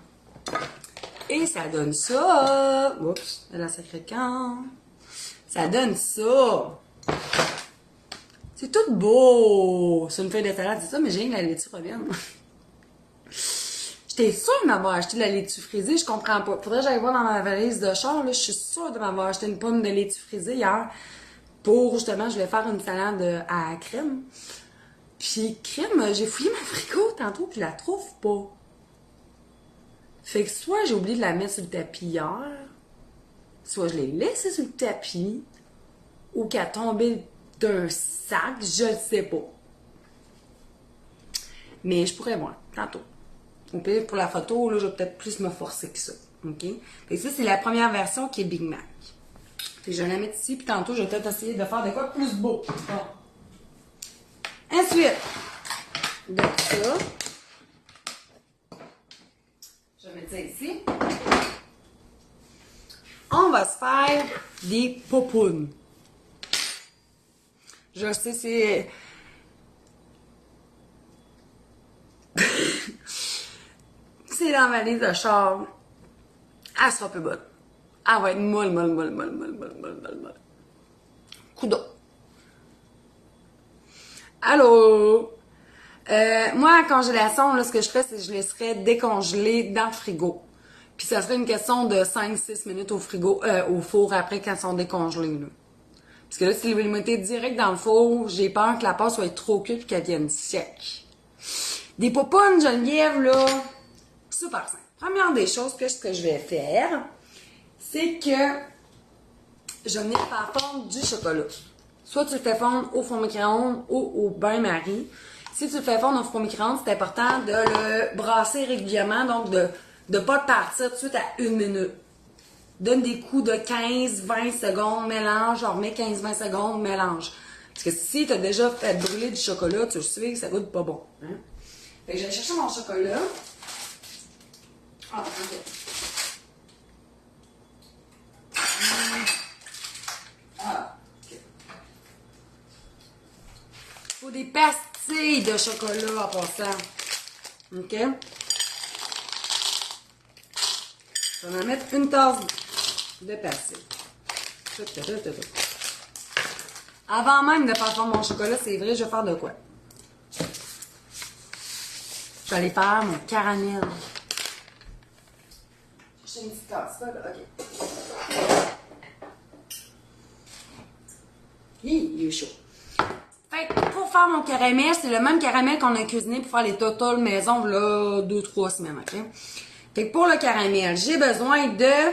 Et ça donne ça. Oups, elle a sacré quand. Ça donne ça. C'est tout beau. C'est une feuille de salade, c'est ça, mais j'ai une la laitue revienne. J'étais sûre de m'avoir acheté de la laitue frisée, je comprends pas. Faudrait que j'aille voir dans ma valise de char, là, je suis sûre de m'avoir acheté une pomme de laitue frisée hier. Pour, justement, je vais faire une salade à crème. Puis, crème, j'ai fouillé ma frigo tantôt, puis je la trouve pas. Fait que soit j'ai oublié de la mettre sur le tapis hier, soit je l'ai laissée sur le tapis, ou qu'elle a tombé d'un sac, je le sais pas. Mais je pourrais voir, tantôt. Au pire, pour la photo, là, je vais peut-être plus me forcer que ça. OK? Fait que ça, c'est la première version qui est Big Mac. Fait que je vais la mettre ici, puis tantôt, je vais peut-être essayer de faire de quoi plus beau. Bon. Ensuite, de ça, je vais mettre ça ici. On va se faire des popounes. Je sais, c'est... c'est dans ma liste de char. Elle sera peu bonne. Elle va être molle. Coudon. Allô? Moi, à congélation, là, ce que je ferais, c'est que je laisserais décongeler dans le frigo. Puis ça serait une question de 5-6 minutes au frigo, au four après quand ils sont décongelés, là. Parce que là, si vous les mettez direct dans le four, j'ai peur que la pâte soit trop cuite et qu'elle vienne sec. Des popounes Geneviève, là, super simple. Première des choses que je vais faire, c'est que je vais venir faire fondre du chocolat. Soit tu le fais fondre au four micro-ondes ou au bain-marie. Si tu le fais fondre au four micro-ondes, c'est important de le brasser régulièrement, donc de ne pas partir tout de suite à 1 minute. Donne des coups de 15-20 secondes, mélange, on remet 15-20 secondes, mélange. Parce que si tu as déjà fait brûler du chocolat, tu le sais que ça goûte pas bon. Hein? Fait que je vais chercher mon chocolat. Ah, ok. Ah, ok. Il faut des pastilles de chocolat en passant. Ok? Je vais en mettre une tasse de pastilles. Avant même de faire fondre mon chocolat, c'est vrai, je vais faire de quoi? Je vais aller faire mon caramel. J'ai une petite tasse, là, ok. Il est chaud. Fait que pour faire mon caramel, c'est le même caramel qu'on a cuisiné pour faire les total maison, là, 2-3 semaines, ok? Fait que pour le caramel, j'ai besoin de...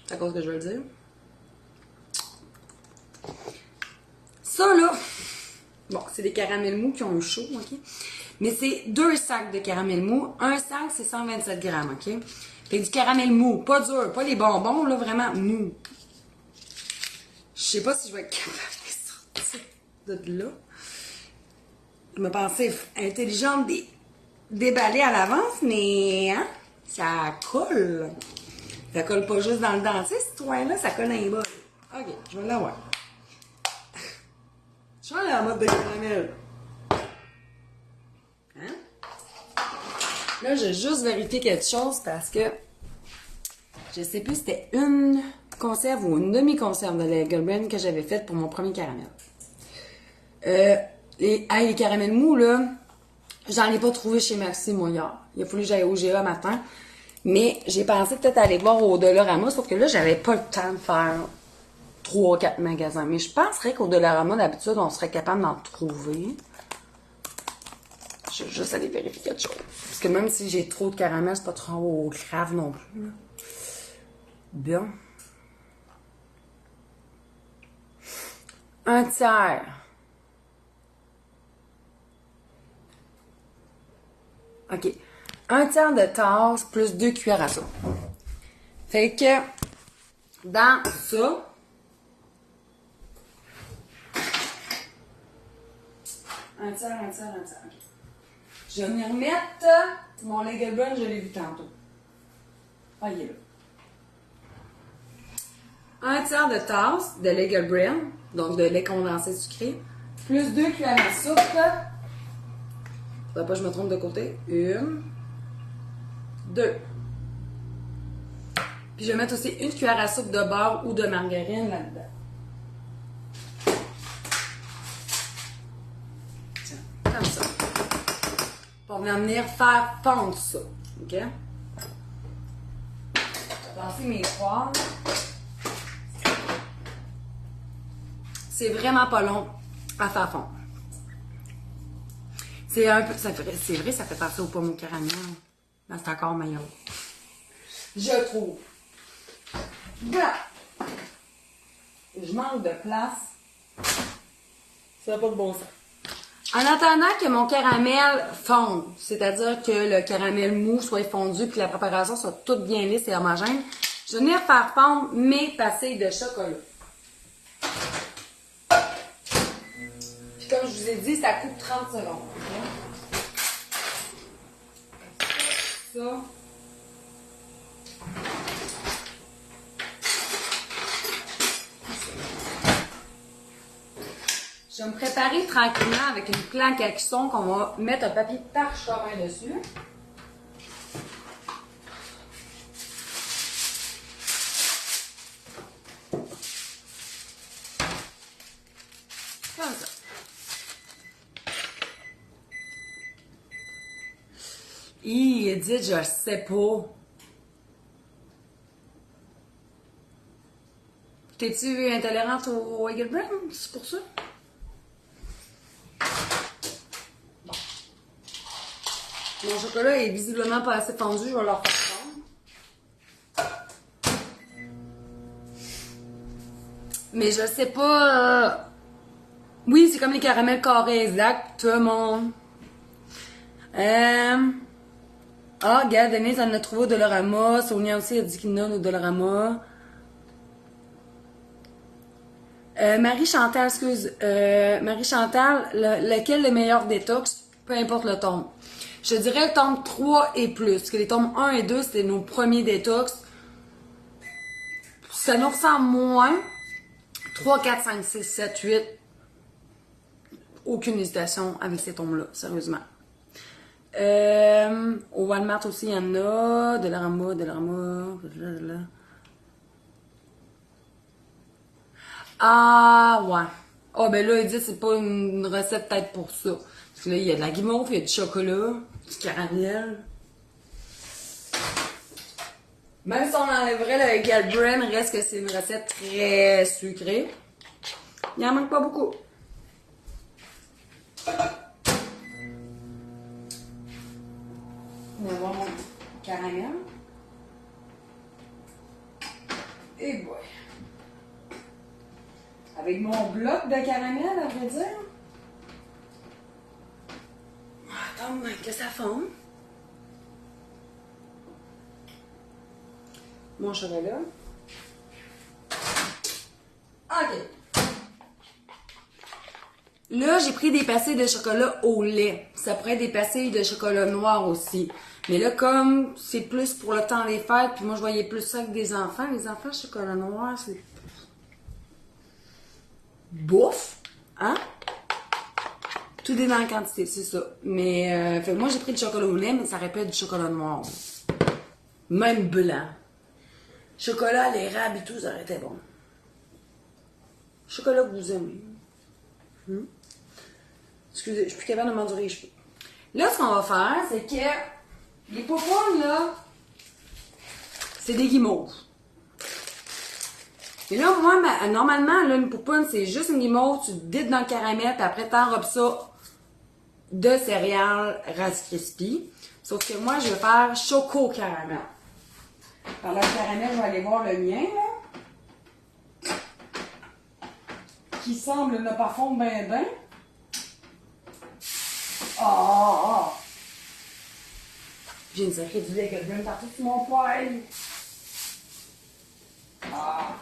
C'est à cause que je veux le dire. Ça, là... Bon, c'est des caramels mous qui ont eu chaud, ok? Mais c'est 2 sacs de caramel mou. Un sac, c'est 127 grammes, ok? Fait que du caramel mou, pas dur, pas les bonbons, là, vraiment mou. Je sais pas si je vais être capable de sortir de là. Je me pensais intelligente des déballer à l'avance, mais hein, ça colle. Ça colle pas juste dans le dentier, ce toit-là, ça colle dans les bas. Ok, je vais l'avoir. Je suis en mode de caramel. Hein? Là, j'ai juste vérifié quelque chose parce que je sais plus si c'était une conserve ou une demi-conserve de Leggle Brand que j'avais faite pour mon premier caramel. Les caramels mous, là, j'en ai pas trouvé chez Maxi, moi, hier. Il a fallu que j'aille au GA matin. Mais j'ai pensé peut-être aller voir au Dollarama, sauf que là, j'avais pas le temps de faire 3-4 magasins. Mais je penserais qu'au Dollarama, d'habitude, on serait capable d'en trouver. Je vais juste aller vérifier quelque chose. Parce que même si j'ai trop de caramel, c'est pas trop grave non plus. Là. Bien. Un tiers. OK. Un tiers de tasse plus 2 cuillères à soupe. Fait que dans ça, un tiers. OK. Je vais venir remettre mon Leggle Brand, je l'ai vu tantôt. Ah, il est là. Un tiers de tasse de Leggle Brand, donc de lait condensé sucré, plus 2 cuillères à soupe. Faudrait pas que je me trompe de côté. 1, 2. Puis je vais mettre aussi une cuillère à soupe de beurre ou de margarine là-dedans. Tiens, comme ça. Pour venir faire fondre ça. OK? Je vais passer mes poires. C'est vraiment pas long à faire fondre. C'est un peu. C'est vrai, ça fait passer au pomme au caramel. Là, c'est encore meilleur. Je trouve. Là, je manque de place. Ça n'a pas de bon sens. En attendant que mon caramel fonde, c'est-à-dire que le caramel mou soit fondu puis que la préparation soit toute bien lisse et homogène, je vais venir faire fondre mes pastilles de chocolat. Puis comme je vous ai dit, ça coupe 30 secondes. Ça. Je vais me préparer tranquillement avec une plaque à cuisson qu'on va mettre un papier parchemin dessus. Comme ça. Edith, je sais pas. T'es-tu intolérante au Leggle Brand? C'est pour ça? Mon chocolat est visiblement pas assez fondu, je vais leur faire fondre. Mais je sais pas... Oui, c'est comme les caramels carrés, exactement. Ah, regarde, Denise, elle en a trouvé au Dollarama. Sonia aussi a dit qu'il y en a au Dollarama. Marie-Chantal, excuse. Marie-Chantal, lequel le meilleur détox? Peu importe le tome. Je dirais le tome 3 et plus. Parce que les tomes 1 et 2, c'était nos premiers détox. Ça nous ressemble moins. 3, 4, 5, 6, 7, 8. Aucune hésitation avec ces tomes-là, sérieusement. Au Walmart aussi, il y en a. Dollarama. Ah, ouais. Ah, ben là, il dit que c'est pas une recette peut-être pour ça. Parce que là, il y a de la guimauve, il y a du chocolat, du caramel. Même si on enlèverait le Galbraith, reste que c'est une recette très sucrée. Il en manque pas beaucoup. On va voir mon caramel. Et boy. Avec mon bloc de caramel, à vrai dire. Attends, que ça fonde. Mon chocolat. OK. Là, j'ai pris des pastilles de chocolat au lait. Ça pourrait être des pastilles de chocolat noir aussi. Mais là, comme c'est plus pour le temps des fêtes, puis moi, je voyais plus ça avec des enfants. Les enfants, chocolat noir, c'est... bouffe. Hein? Tout est dans la quantité, c'est ça. Mais, fait, moi, j'ai pris du chocolat au lait, mais ça aurait pu être du chocolat noir. Même blanc. Chocolat à l'érable et tout, ça aurait été bon. Chocolat que vous aimez. Excusez, je suis plus capable de m'endurer les cheveux. Là, ce qu'on va faire, c'est que les popcorn, là, c'est des guimauves. Et là, moi, normalement, là, une poupone, c'est juste une guimauve, tu dites dans le caramel, puis après, t'enrobes ça de céréales Rice Krispies. Sauf que moi, je vais faire choco caramel. Par le caramel, je vais aller voir le mien, là. Qui semble ne pas fondre bien. Oh! J'ai une sacrée du lait que je viens partout sur mon poêle. Ah!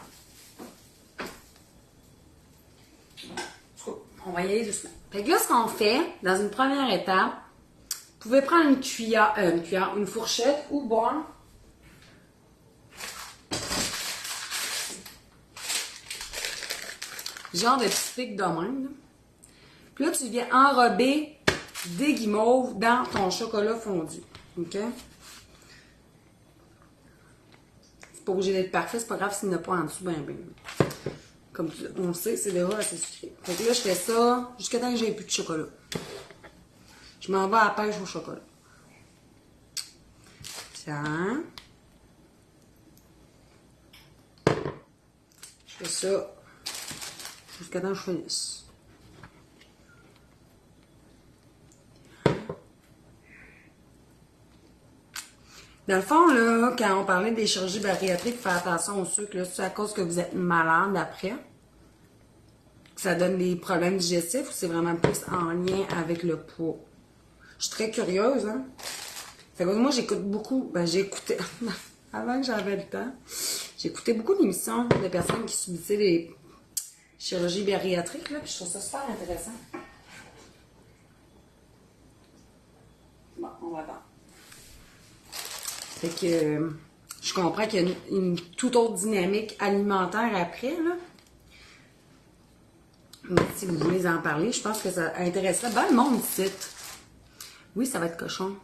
On va y aller doucement. Fait que là, ce qu'on fait, dans une première étape, vous pouvez prendre une fourchette ou bon. Genre de petits pics de même. Là. Puis là, tu viens enrober des guimauves dans ton chocolat fondu. OK? C'est pas obligé d'être parfait, c'est pas grave s'il n'y en a pas en dessous, ben. Comme on le sait, c'est déjà assez sucré. Fait que là, je fais ça jusqu'à temps que j'ai plus de chocolat. Je m'en vais à la pêche au chocolat. Tiens. Je fais ça jusqu'à temps que je finisse. Dans le fond, là, quand on parlait des chirurgies bariatriques, faites attention au sucre, là, c'est à cause que vous êtes malade après. Que ça donne des problèmes digestifs ou c'est vraiment plus en lien avec le poids? Je suis très curieuse, hein? Fait que moi, j'écoute beaucoup, j'écoutais, avant que j'avais le temps, j'écoutais beaucoup d'émissions de personnes qui subissaient des chirurgies bariatriques, là, puis je trouve ça super intéressant. Bon, on va attendre. Fait que je comprends qu'il y a une toute autre dynamique alimentaire après, là. Mais si vous voulez en parler, je pense que ça intéresserait bien le monde ici. Oui, ça va être cochon.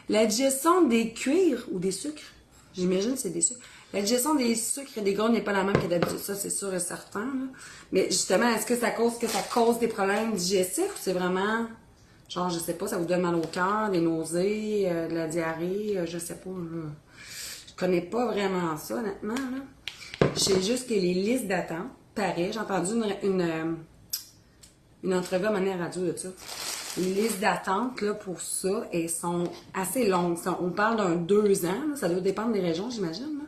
La digestion des cuirs ou des sucres, j'imagine que c'est des sucres. La digestion des sucres et des gras n'est pas la même que d'habitude, ça c'est sûr et certain. Là. Mais justement, est-ce que ça cause des problèmes digestifs ou c'est vraiment... Genre, je sais pas, ça vous donne mal au cœur, des nausées, de la diarrhée, je sais pas. Je connais pas vraiment ça, honnêtement. Là. Je sais juste que les listes d'attente, pareil, j'ai entendu une entrevue à manière radio de ça. Les listes d'attente là, pour ça, elles sont assez longues. On parle d'un 2 ans, là, ça doit dépendre des régions, j'imagine.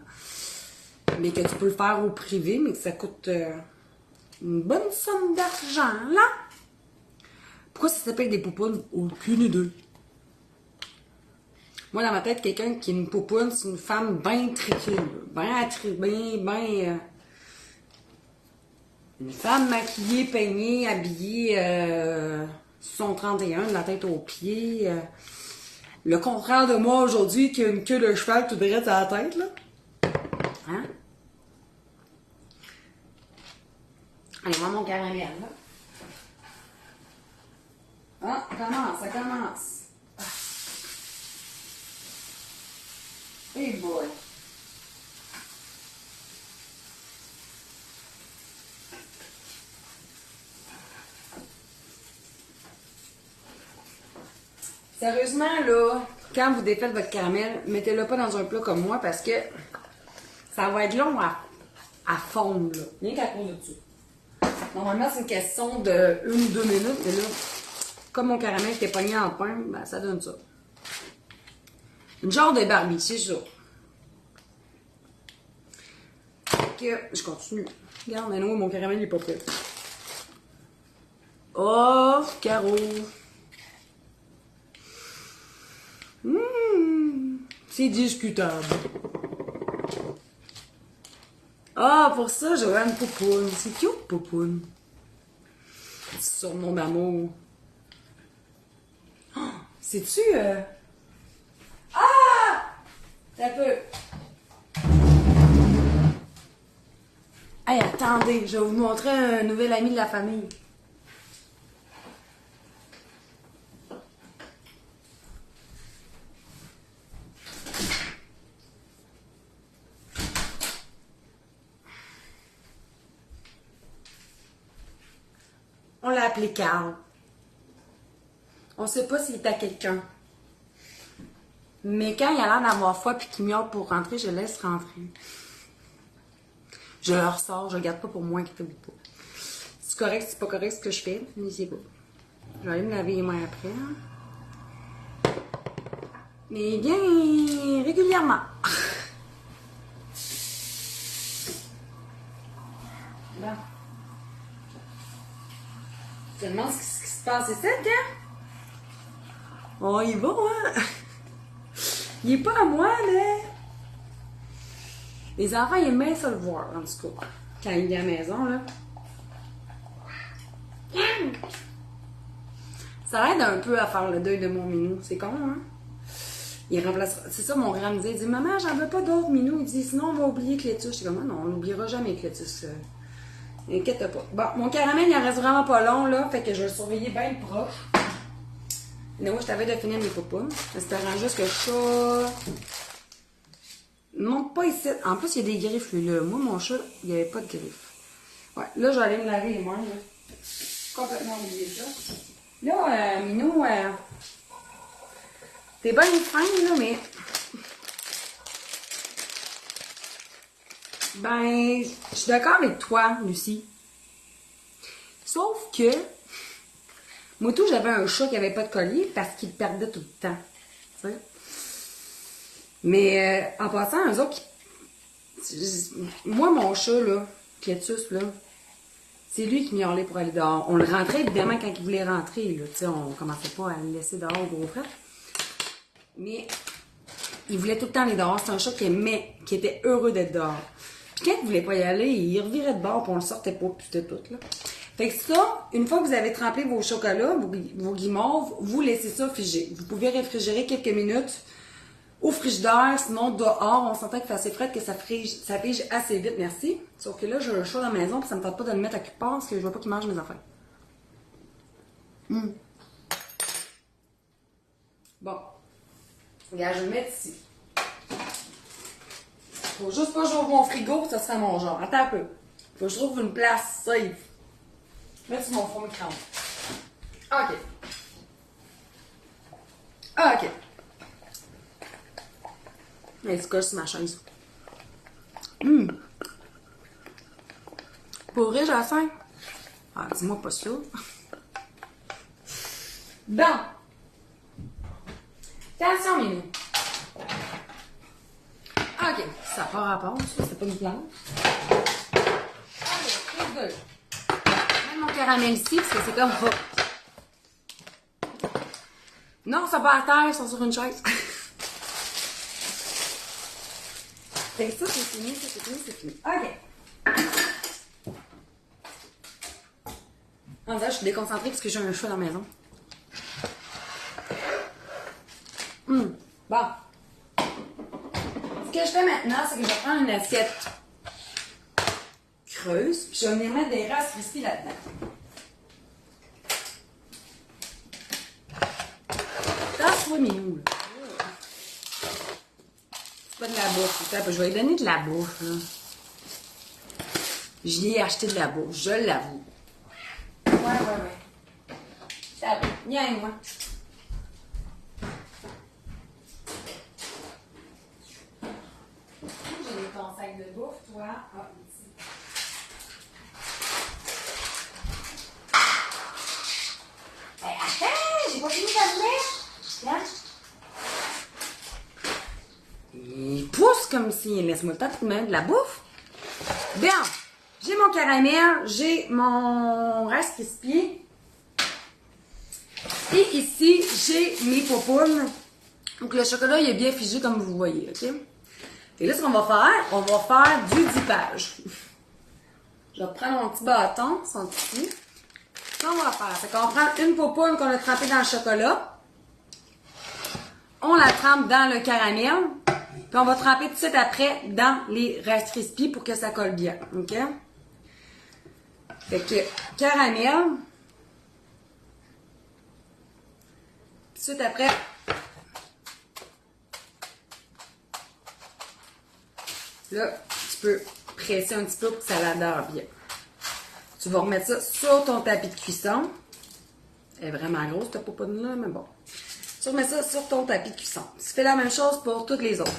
Mais que tu peux le faire au privé, mais que ça coûte une bonne somme d'argent, là. Pourquoi ça s'appelle des poupounes? Aucune idée. Moi, dans ma tête, quelqu'un qui est une poupoune, c'est une femme bien triquée, bien... Une femme maquillée, peignée, habillée sur son 31, de la tête aux pieds. Le contraire de moi aujourd'hui, qui a une queue de cheval tout droit à la tête, là. Hein? Allez, moi, mon caramel, là. Ah, ça commence. Hey boy. Sérieusement, là, quand vous défaites votre caramel, mettez-le pas dans un plat comme moi parce que ça va être long à fondre, là. Rien qu'à cause de ça. Normalement, c'est une question de 1 ou 2 minutes, mais là, comme mon caramel était pogné en pain, ben, ça donne ça. Une genre de barbie, c'est ça. Que je continue. Regarde, maintenant, mon caramel n'est pas prêt. Oh, Caro. C'est discutable. Ah, pour ça, Joanne Poupoune. C'est cute, Poupoune. C'est surnom d'amour. Oh, sais-tu... Ah! Ça peut... Hey, attendez, je vais vous montrer un nouvel ami de la famille. On l'a appelé Carl. On sait pas s'il est à quelqu'un. Mais quand il a l'air d'avoir foi puis qu'il miaule pour rentrer, je le laisse rentrer. Je le ressors, je le garde pas pour moi, inquiétez-vous pas. C'est correct, c'est pas correct ce que je fais, mais c'est pas. Je vais aller me laver les mains après. Hein. Mais bien régulièrement. Bon. Tu te demandes ce qui se passe ici, hein? Oh, il va, hein? Il est pas à moi, là. Les enfants, ils aiment bien ça le voir, en tout cas. Quand il est à la maison, là. Ça aide un peu à faire le deuil de mon minou. C'est con, hein? Il remplacera. C'est ça, mon grand me dit. Il dit, maman, j'en veux pas d'autres minous. Il dit, sinon, on va oublier Clétus. Je suis comme, non, on n'oubliera jamais Clétus. Inquiète pas. Bon, mon caramel, il en reste vraiment pas long, là. Fait que je vais le surveiller bien proche. Moi, je t'avais de finir mes poupounes. J'espère juste que ça... Non, pas ici. En plus, il y a des griffes, lui, là. Moi, mon chat, il n'y avait pas de griffes. Ouais, là, je vais aller me laver les mains, là. Complètement oublié ça. Là, Minou, t'es bien fin, là, mais... Ben, je suis d'accord avec toi, Lucie. Sauf que... Moi, tout, j'avais un chat qui avait pas de collier parce qu'il le perdait tout le temps. Tu sais? Mais en passant, eux autres, moi, mon chat, là, Clétus, là, c'est lui qui miaulait pour aller dehors. On le rentrait, évidemment, quand il voulait rentrer. Là, tu sais, on commençait pas à le laisser dehors au gros frère. Mais il voulait tout le temps aller dehors. C'est un chat qui aimait, qui était heureux d'être dehors. Puis quand il voulait pas y aller, il revirait de bord, puis on le sortait pas, puis c'était tout, là. Fait que ça, une fois que vous avez trempé vos chocolats, vos guimauves, vous laissez ça figer. Vous pouvez réfrigérer quelques minutes au frigidaire, sinon dehors, on s'entend qu'il fait assez frais que ça fige assez vite, merci. Sauf que là, j'ai un chat dans la maison, puis ça me tente pas de le mettre à quelque part parce que je veux pas qu'il mange mes affaires. Bon. Regarde, je vais le mettre ici. Faut juste pas que j'ouvre mon frigo, ça serait mon genre. Attends un peu. Faut que je trouve une place safe. Mets sur mon fond micro-ondes. OK. OK. Mais c'est quoi sur ma chaise? Pour vrai, j'ai faim? Ah, dis-moi pas ça. Bon. Attention, Minou. Ok, ça n'a pas rapport, ça, c'est pas une plante. Ok, good. Même mon caramel ici, parce que c'est comme... Non, ça part à terre, ils sont sur une chaise. Fait que ça, c'est fini, ça, c'est fini, c'est fini. Ok. En fait, je suis déconcentrée parce que j'ai un chat dans la maison. Bon. Ce que je fais maintenant, c'est que je vais prendre une assiette creuse, puis je vais venir mettre des Rice Krispies là-dedans. Tasse-toi, Minou, là. C'est pas de la bouffe. Je vais lui donner de la bouffe, là. J'y ai acheté de la bouffe, je l'avoue. Ouais. Ça va. Viens avec moi. J'ai ton sac de bouffe, toi. Ah, ici. Attends, j'ai pas fini ta lait. Il pousse comme si, laisse-moi le temps de mettre de la bouffe. Bien, j'ai mon caramel, j'ai mon Rice Krispies. Et ici, j'ai mes popounes. Donc le chocolat, il est bien figé comme vous voyez, ok? Et là, ce qu'on va faire, on va faire du dipage. Je vais prendre mon petit bâton, son petit. Ce qu'on va faire, c'est qu'on prend une popoune qu'on a trempée dans le chocolat. On la trempe dans le caramel. Puis on va tremper tout de suite après dans les Rice Krispies pour que ça colle bien, ok? Fait que caramel. Tout de suite après, là, tu peux presser un petit peu pour que ça l'adore bien. Tu vas remettre ça sur ton tapis de cuisson. Elle est vraiment grosse, ta popoune-là, mais bon. Tu remets ça sur ton tapis de cuisson. Tu fais la même chose pour toutes les autres.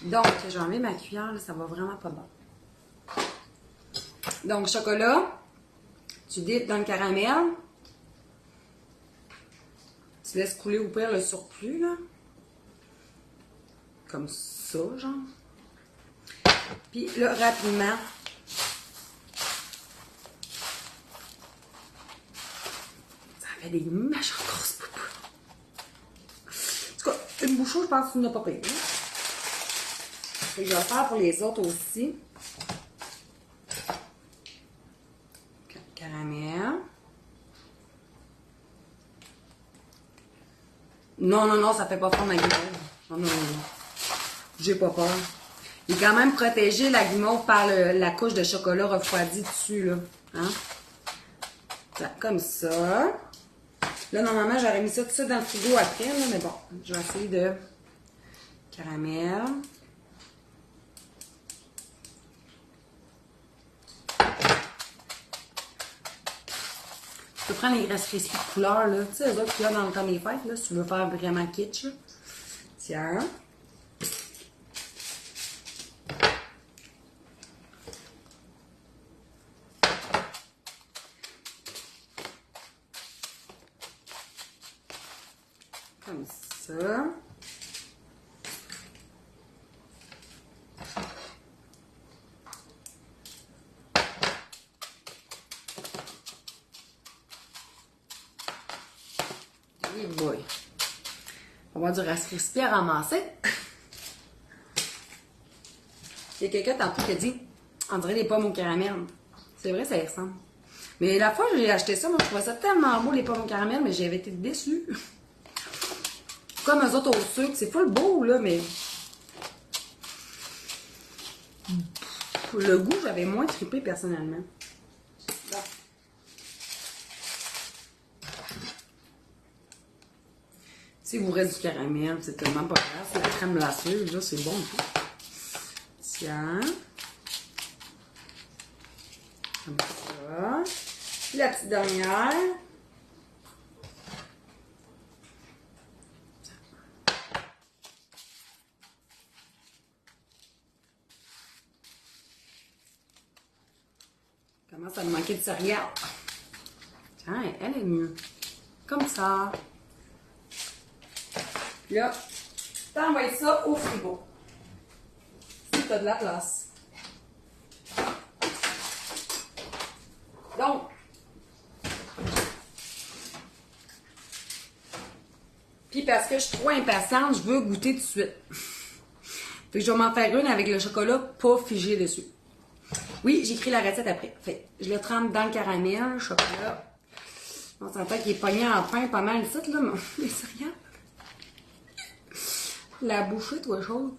Donc, je vais enlever ma cuillère, là, ça va vraiment pas bon. Donc, chocolat, tu dippes dans le caramel. Tu laisses couler au pire le surplus, là. Comme ça, genre. Puis là, rapidement, ça fait des méchants grosses poupous. En tout cas, une bouchée, je pense que tu n'as pas payé. Je vais faire pour les autres aussi. Caramel. Non, ça fait pas fondre ma guimauve. Non. J'ai pas peur. Il est quand même protégé, la guimauve, par la couche de chocolat refroidi dessus, là. Hein? Comme ça. Là, normalement, j'aurais mis ça tout ça dans le frigo après, là, mais bon, je vais essayer de caramel. Tu peux prendre les Rice Krispies de couleur, là. Tu sais, les autres qu'il y a dans le temps des fêtes, là, si tu veux faire vraiment kitsch, là. Tiens. Comme ça. Et boy. On va avoir du Rice Krispies à ramasser. Il y a quelqu'un tantôt qui a dit, on dirait des pommes au caramel. C'est vrai, ça y ressemble. Mais la fois que j'ai acheté ça, moi, je trouvais ça tellement beau, les pommes au caramel, mais j'avais été déçue. Comme eux autres au sucre, c'est pas le beau, là, mais... Le goût, j'avais moins trippé, personnellement. Bon. Si vous reste du caramel, c'est tellement pas grave. C'est la crème glacée, là, c'est bon. Tiens. Comme ça. Puis la petite dernière. Commence à me manquer de céréales. Tiens, elle est mieux. Comme ça. Là, t'envoies ça au frigo. Si t'as de la place. Donc, puis parce que je suis trop impatiente, je veux goûter tout de suite. Fait que je vais m'en faire une avec le chocolat pas figé dessus. Oui, j'écris la recette après. Fait je le trempe dans le caramel, le chocolat. On s'entend qu'il est pogné en pain pas mal ici, là, mais c'est rien. La bouchée, toi, chaude.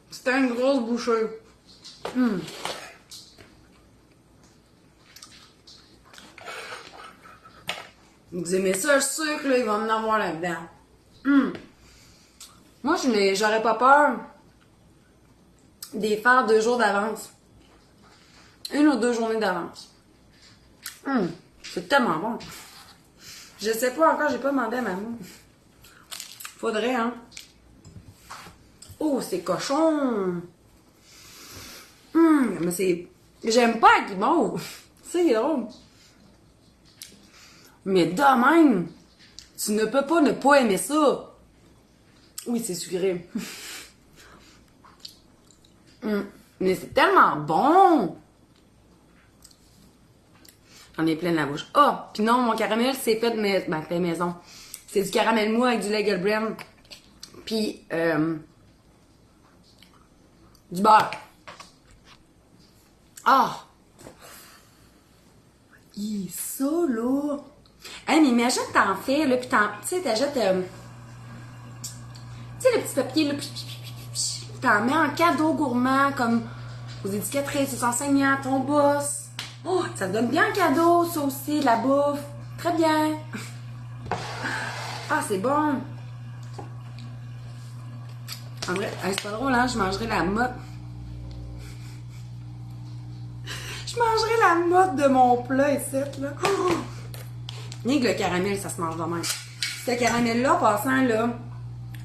C'était une grosse bouchée. Vous aimez ça, je suis sûre que là, il va en avoir là-dedans. Moi, j'aurais pas peur d'y faire 2 jours d'avance. 1 ou 2 journées d'avance. C'est tellement bon. Je sais pas encore, j'ai pas demandé à maman. Faudrait, hein. Oh, c'est cochon. Mais c'est... J'aime pas la guimauve. C'est drôle. Mais de même, tu ne peux pas ne pas aimer ça. Oui, c'est sucré. Mais c'est tellement bon. J'en ai plein la bouche. Ah, puis non, mon caramel, c'est fait maison. C'est du caramel mou avec du Legel Brand. Puis, du beurre. Ah! Ça, là! Hey, mais imagine que t'en fais, là, pis tu sais, t'achètes, tu sais, le petit papier, là, pis t'en mets en cadeau gourmand, comme aux éducatrices, aux enseignants, ton boss. Oh, ça te donne bien un cadeau, ça aussi, de la bouffe. Très bien. Ah, c'est bon. En vrai, c'est pas drôle, hein, je mangerai la motte. Je mangerai la motte de mon plat ici, là. Oh! Ni que le caramel, ça se mange de même. Ce caramel-là, passant, là,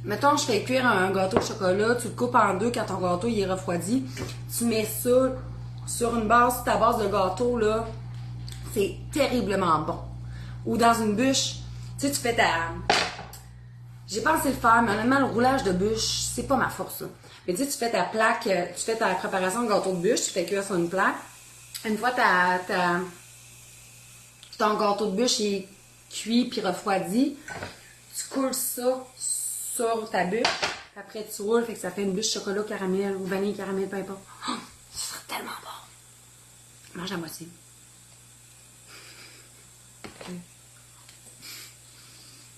mettons, je fais cuire un gâteau de chocolat, tu le coupes en 2 quand ton gâteau il est refroidi. Tu mets ça sur une base, ta base de gâteau, là, c'est terriblement bon. Ou dans une bûche, tu sais, tu fais ta... J'ai pensé le faire, mais honnêtement, le roulage de bûche, c'est pas ma force, là. Mais tu sais, tu fais ta plaque, tu fais ta préparation de gâteau de bûche, tu fais cuire sur une plaque. Une fois ton gâteau de bûche est cuit puis refroidi, tu coules ça sur ta bûche. Après, tu roules, fait que ça fait une bûche chocolat caramel ou vanille caramel, peu importe. Oh, ça serait tellement bon. Mange à moitié. Okay.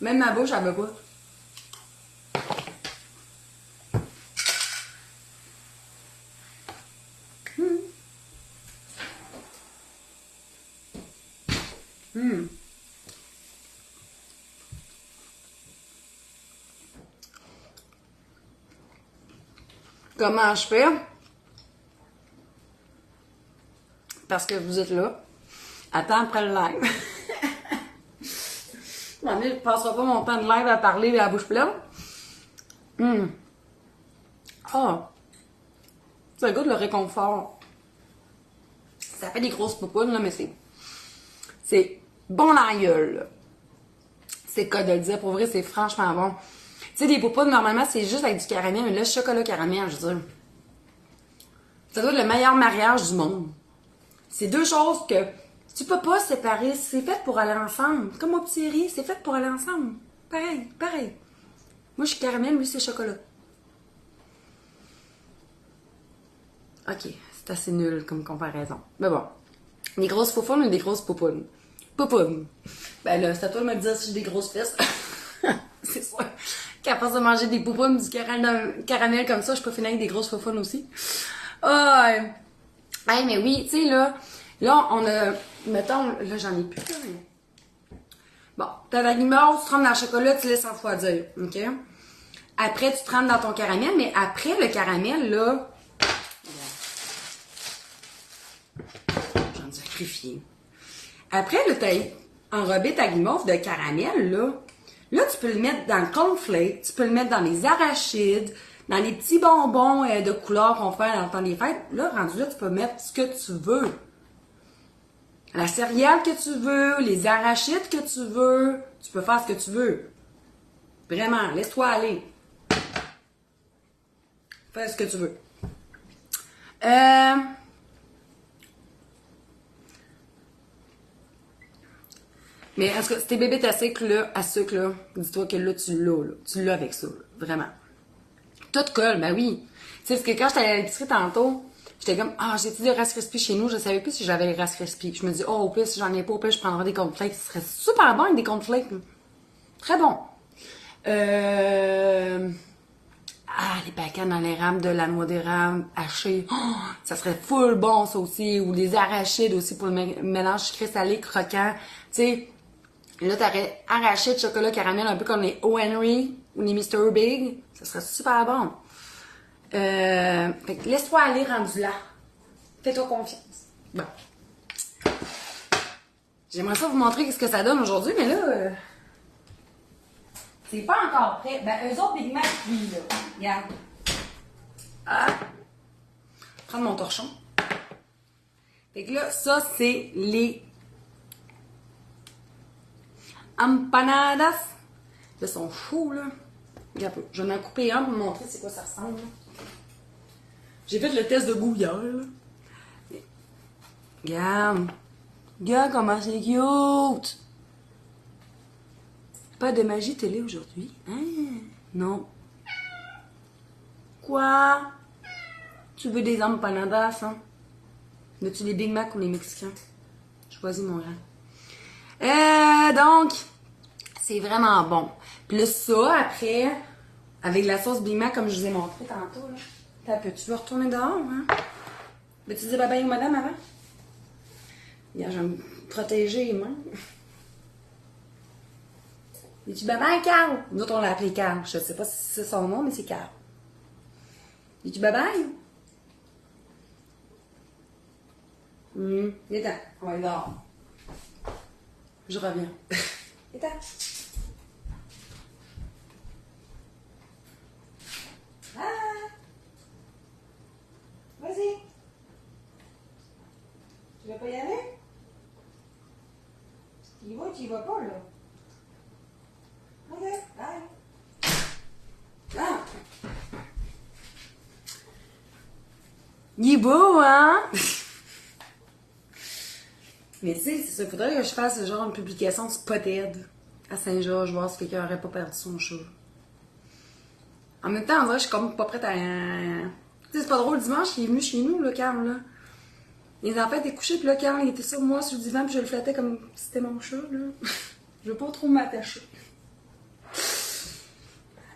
Même ma bouche, elle veut pas. Comment je fais? Parce que vous êtes là. Attends après le live. Je ne passerai pas mon temps de live à parler à la bouche pleine. Ah! Ça goûte le réconfort. Ça fait des grosses poupounes, là, mais c'est bon dans la gueule. C'est le cas de le dire. Pour vrai, c'est franchement bon. Tu sais, des poupounes, normalement, c'est juste avec du caramel, mais là, chocolat caramel, je veux dire. Ça doit être le meilleur mariage du monde. C'est 2 choses que tu peux pas séparer. C'est fait pour aller ensemble. Comme mon petit riz, c'est fait pour aller ensemble. Pareil, pareil. Moi, je suis caramel, lui, c'est chocolat. Ok, c'est assez nul comme comparaison. Mais bon. Des grosses foufounes ou des grosses poupounes? Poupounes. Ben là, c'est à toi de me dire si j'ai des grosses fesses. C'est sûr qu'à force de manger des poupounes, du caramel comme ça, je peux finir avec des grosses foufounes aussi. Ah! Hey, mais oui, tu sais, là, on a, mettons, là, j'en ai plus, là, mais... Bon, t'as la guimauve, tu trempes dans le chocolat, tu laisses refroidir, ok? Après, tu trempes dans ton caramel, mais après le caramel, là... J'en fruifié. Après, là, t'as enrobé ta guimauve de caramel, là. Là, tu peux le mettre dans le cornflake, tu peux le mettre dans les arachides, dans les petits bonbons de couleur qu'on fait dans le temps des fêtes. Là, rendu là, tu peux mettre ce que tu veux. La céréale que tu veux, les arachides que tu veux, tu peux faire ce que tu veux. Vraiment, laisse-toi aller. Fais ce que tu veux. Mais en tout cas, si tes bébés à sucre, là, dis-toi que là, tu l'as, là. Tu l'as avec ça, là. Vraiment. Tout colle, ben oui. Tu sais, parce que quand j'étais à l'épicerie tantôt, j'étais comme, j'ai-tu des Rice Krispies chez nous? Je savais plus si j'avais les Rice Krispies. Je me dis, au pire, si j'en ai pas, au pire, je prendrai des cornflakes. Ce serait super bon avec des cornflakes. Très bon. Les paquets dans les rames de la noix d'érable hachée. Ça serait full bon, ça aussi. Ou les arachides aussi pour le mélange sucré-salé croquant. Tu sais, là, t'aurais arachides, chocolat, caramel, un peu comme les O. Henry ou les Mr. Big. Ça serait super bon. Fait que laisse-toi aller rendu là. Fais-toi confiance. Bon. J'aimerais ça vous montrer ce que ça donne aujourd'hui, mais là... c'est pas encore prêt. Ben, eux autres, Big Mac, oui, là. Regarde. Prendre mon torchon. Fait que là, ça, c'est les empanadas. Là, ils sont fous, là. Regarde un peu. Je vais en couper un pour vous montrer c'est quoi ça ressemble, là. J'ai fait le test de goût hier, là. Regarde. Regarde comment c'est cute. Pas de magie télé aujourd'hui. Hein? Non. Quoi? Tu veux des empanadas, hein? Veux-tu les Big Mac ou les Mexicains? Choisis mon grand. Donc, c'est vraiment bon. Puis là, ça, après, avec la sauce Big Mac, comme je vous ai montré tantôt, là. Tu veux retourner dehors, hein? Veux-tu dire bye-bye aux madame avant? Regarde, je vais me protéger les mains. Dis-tu bye-bye, Carl? Nous autres, on l'a appelé Carl. Je sais pas si c'est son nom, mais c'est Carl. Dis-tu bye-bye? Viens-t'en. On va aller dehors. Je reviens. Viens-t'en. Vas-y. Tu veux pas y aller? Tu y vas ou tu y vas pas, là? Ok, bye. Ah! Il est beau, hein? Mais tu sais, c'est ça. Faudrait que je fasse genre une publication de Spotted à Saint-Georges, voir si quelqu'un aurait pas perdu son chat. En même temps, en vrai, je suis comme pas prête à... Tu sais, c'est pas drôle. Dimanche, il est venu chez nous, là, Carl, là. Les enfants étaient couchés, puis là, Carl, il était sur moi, sur le divan, puis je le flattais comme si c'était mon chat, là. Je veux pas trop m'attacher.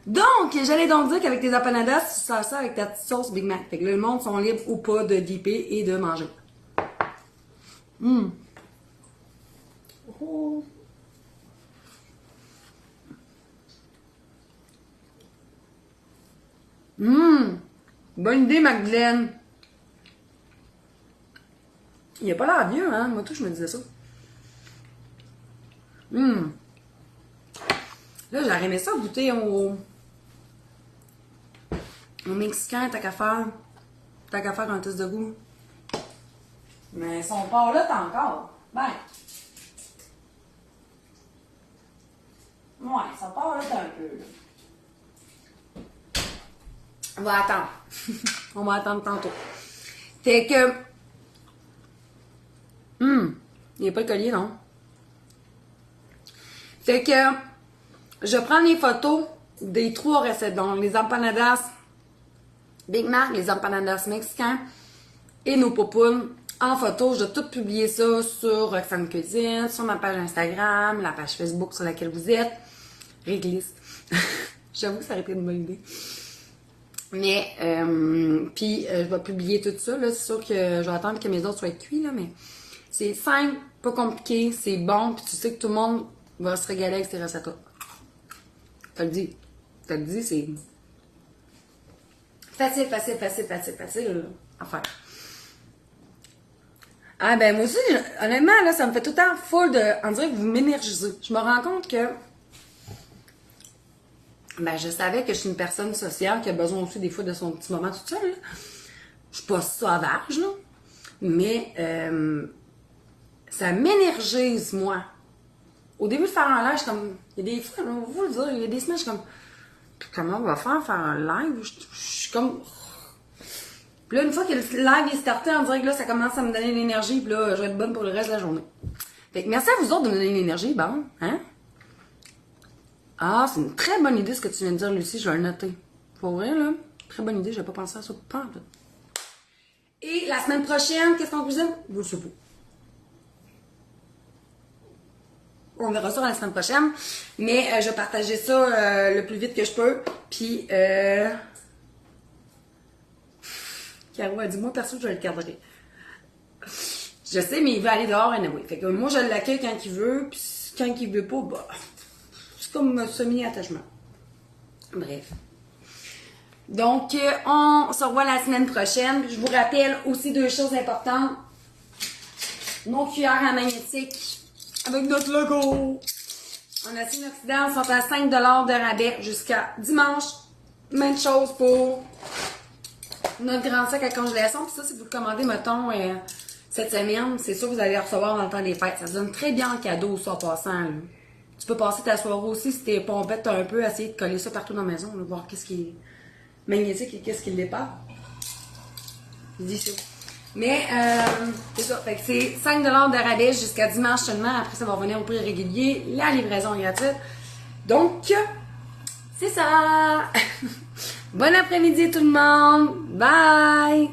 Donc, j'allais donc dire qu'avec tes empanadas, tu sers ça avec ta petite sauce Big Mac. Fait que là, le monde sont libres ou pas de dipper et de manger. Oh. Bonne idée, Magdeleine. Il a pas l'air vieux, hein? Moi, tout, je me disais ça. Là, j'aurais aimé ça goûter au Mexicain, t'as qu'à faire un test de goût. Mais son porc là, t'as encore. Ben. Ouais, son porc là, t'as un peu, là. On va attendre. On va attendre tantôt. Fait que... il n'y a pas le collier, non? Fait que... je prends les photos des 3 recettes. Donc, les empanadas Big Mac, les empanadas mexicains et nos popounes en photo. Je vais tout publier ça sur Roxane Cuisine, sur ma page Instagram, la page Facebook sur laquelle vous êtes. Réglisse. J'avoue que ça aurait été une bonne idée. Mais, puis, je vais publier tout ça, là. C'est sûr que je vais attendre que mes autres soient cuits, là, mais c'est simple, pas compliqué, c'est bon, puis tu sais que tout le monde va se régaler avec ces recettes-là. T'as le dit, c'est facile à faire. Ah ben moi aussi, honnêtement, là, ça me fait tout le temps full de... On dirait que vous m'énergisez. Je me rends compte que... Ben, je savais que je suis une personne sociale qui a besoin aussi des fois de son petit moment toute seule. Là. Je suis pas sauvage, là. Mais ça m'énergise, moi. Au début de faire un live, je suis comme... Il y a des fois, on va vous le dire, il y a des semaines, je suis comme... Comment on va faire un live? Je suis comme... Puis là, une fois que le live est starté, on dirait que là, ça commence à me donner l'énergie, puis là, je vais être bonne pour le reste de la journée. Fait que merci à vous autres de me donner l'énergie, bon, hein? Ah, c'est une très bonne idée ce que tu viens de dire, Lucie, je vais le noter. Pour vrai, là, très bonne idée, j'avais pas pensé à ça, pas en tout. Et la semaine prochaine, qu'est-ce qu'on cuisine? Je ne sais pas. On verra ça la semaine prochaine, mais je vais partager ça le plus vite que je peux, puis... Caro a dit, moi, perso, je vais le cadrer. Je sais, mais il veut aller dehors anyway. Fait que moi, je l'accueille quand il veut, puis quand il veut pas, bah, c'est comme un semi-attachement. Bref. Donc, on se revoit la semaine prochaine. Je vous rappelle aussi 2 choses importantes. Nos cuillères à magnétique avec notre logo. En acier inoxydable sont à 5 $ de rabais jusqu'à dimanche. Même chose pour... notre grand sac à congélation, puis ça, si vous le commandez, mettons, cette semaine, c'est sûr que vous allez le recevoir dans le temps des fêtes. Ça se donne très bien en cadeau, ça, en passant. Là. Tu peux passer ta soirée aussi, si t'es pompette un peu, essayer de coller ça partout dans la maison, là, voir qu'est-ce qui est magnétique et qu'est-ce qui l'est pas. Je dis ça. Mais, c'est ça. Fait que c'est 5 $ de rabais jusqu'à dimanche seulement. Après, ça va revenir au prix régulier. La livraison est gratuite. Donc, c'est ça! Bon après-midi tout le monde! Bye!